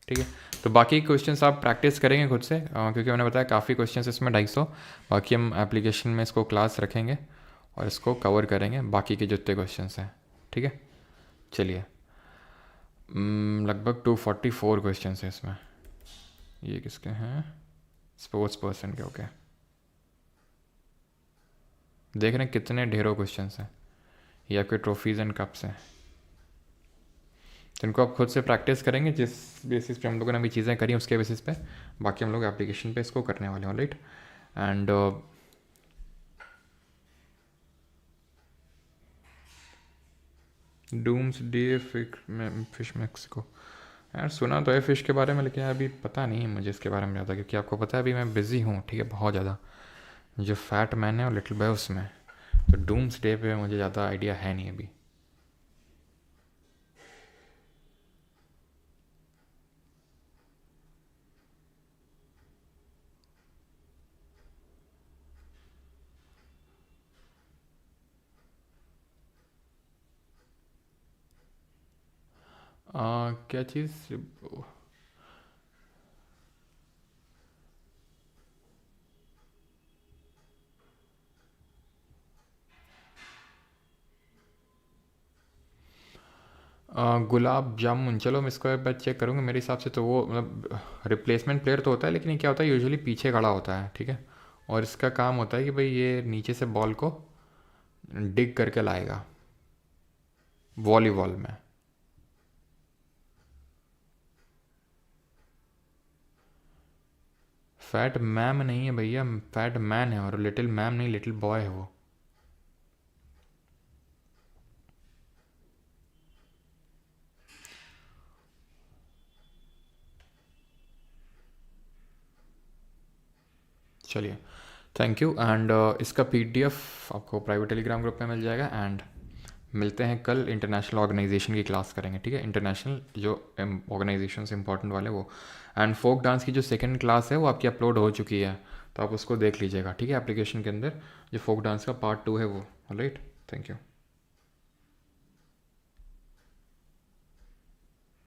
ठीक है। तो बाकी क्वेश्चंस आप प्रैक्टिस करेंगे खुद से, क्योंकि मैंने बताया काफ़ी क्वेश्चंस इसमें 250। बाकी हम एप्लीकेशन में इसको क्लास रखेंगे और इसको कवर करेंगे बाकी के जितने क्वेश्चंस हैं, ठीक है। चलिए लगभग 244 क्वेश्चंस हैं इसमें। ये किसके हैं? स्पोर्ट्स पर्सन के, ओके। देख रहे हैं कितने ढेरों क्वेश्चंस हैं, ये आपके ट्रॉफीज़ एंड कप्स हैं। तो इनको आप खुद से प्रैक्टिस करेंगे जिस बेसिस पे हम लोगों ने अभी चीज़ें करी उसके बेसिस पे, बाकी हम लोग एप्लीकेशन पे इसको करने वाले हैं, right. And doomsday fish Mexico, यार सुना तो है फिश के बारे में, लेकिन अभी पता नहीं है मुझे इसके बारे में ज़्यादा, क्योंकि आपको पता है अभी मैं बिज़ी हूँ, ठीक है, बहुत ज़्यादा। जो फैट मैन है और लिटिल बॉय उसमें, तो डूम्स डे पे मुझे ज़्यादा आइडिया है नहीं अभी। क्या चीज़? गुलाब जामुन, चलो मैं इसको एक बार चेक करूँगा। मेरे हिसाब से तो वो मतलब रिप्लेसमेंट प्लेयर तो होता है, लेकिन ये क्या होता है यूजुअली पीछे खड़ा होता है, ठीक है। और इसका काम होता है कि भाई ये नीचे से बॉल को डिग करके लाएगा वॉलीबॉल में। फैट मैम नहीं है भैया, फैट मैन है, और लिटिल मैम नहीं, लिटिल बॉय है वो। चलिए थैंक यू। एंड इसका PDF आपको प्राइवेट टेलीग्राम ग्रुप में मिल जाएगा, एंड मिलते हैं कल, इंटरनेशनल ऑर्गेनाइजेशन की क्लास करेंगे, ठीक है, इंटरनेशनल जो ऑर्गेनाइजेशन इंपॉर्टेंट वाले वो। एंड फोक डांस की जो सेकंड क्लास है वो आपकी अपलोड हो चुकी है, तो आप उसको देख लीजिएगा, ठीक है, एप्लीकेशन के अंदर जो फोक डांस का पार्ट 2 है वो। Right, thank you.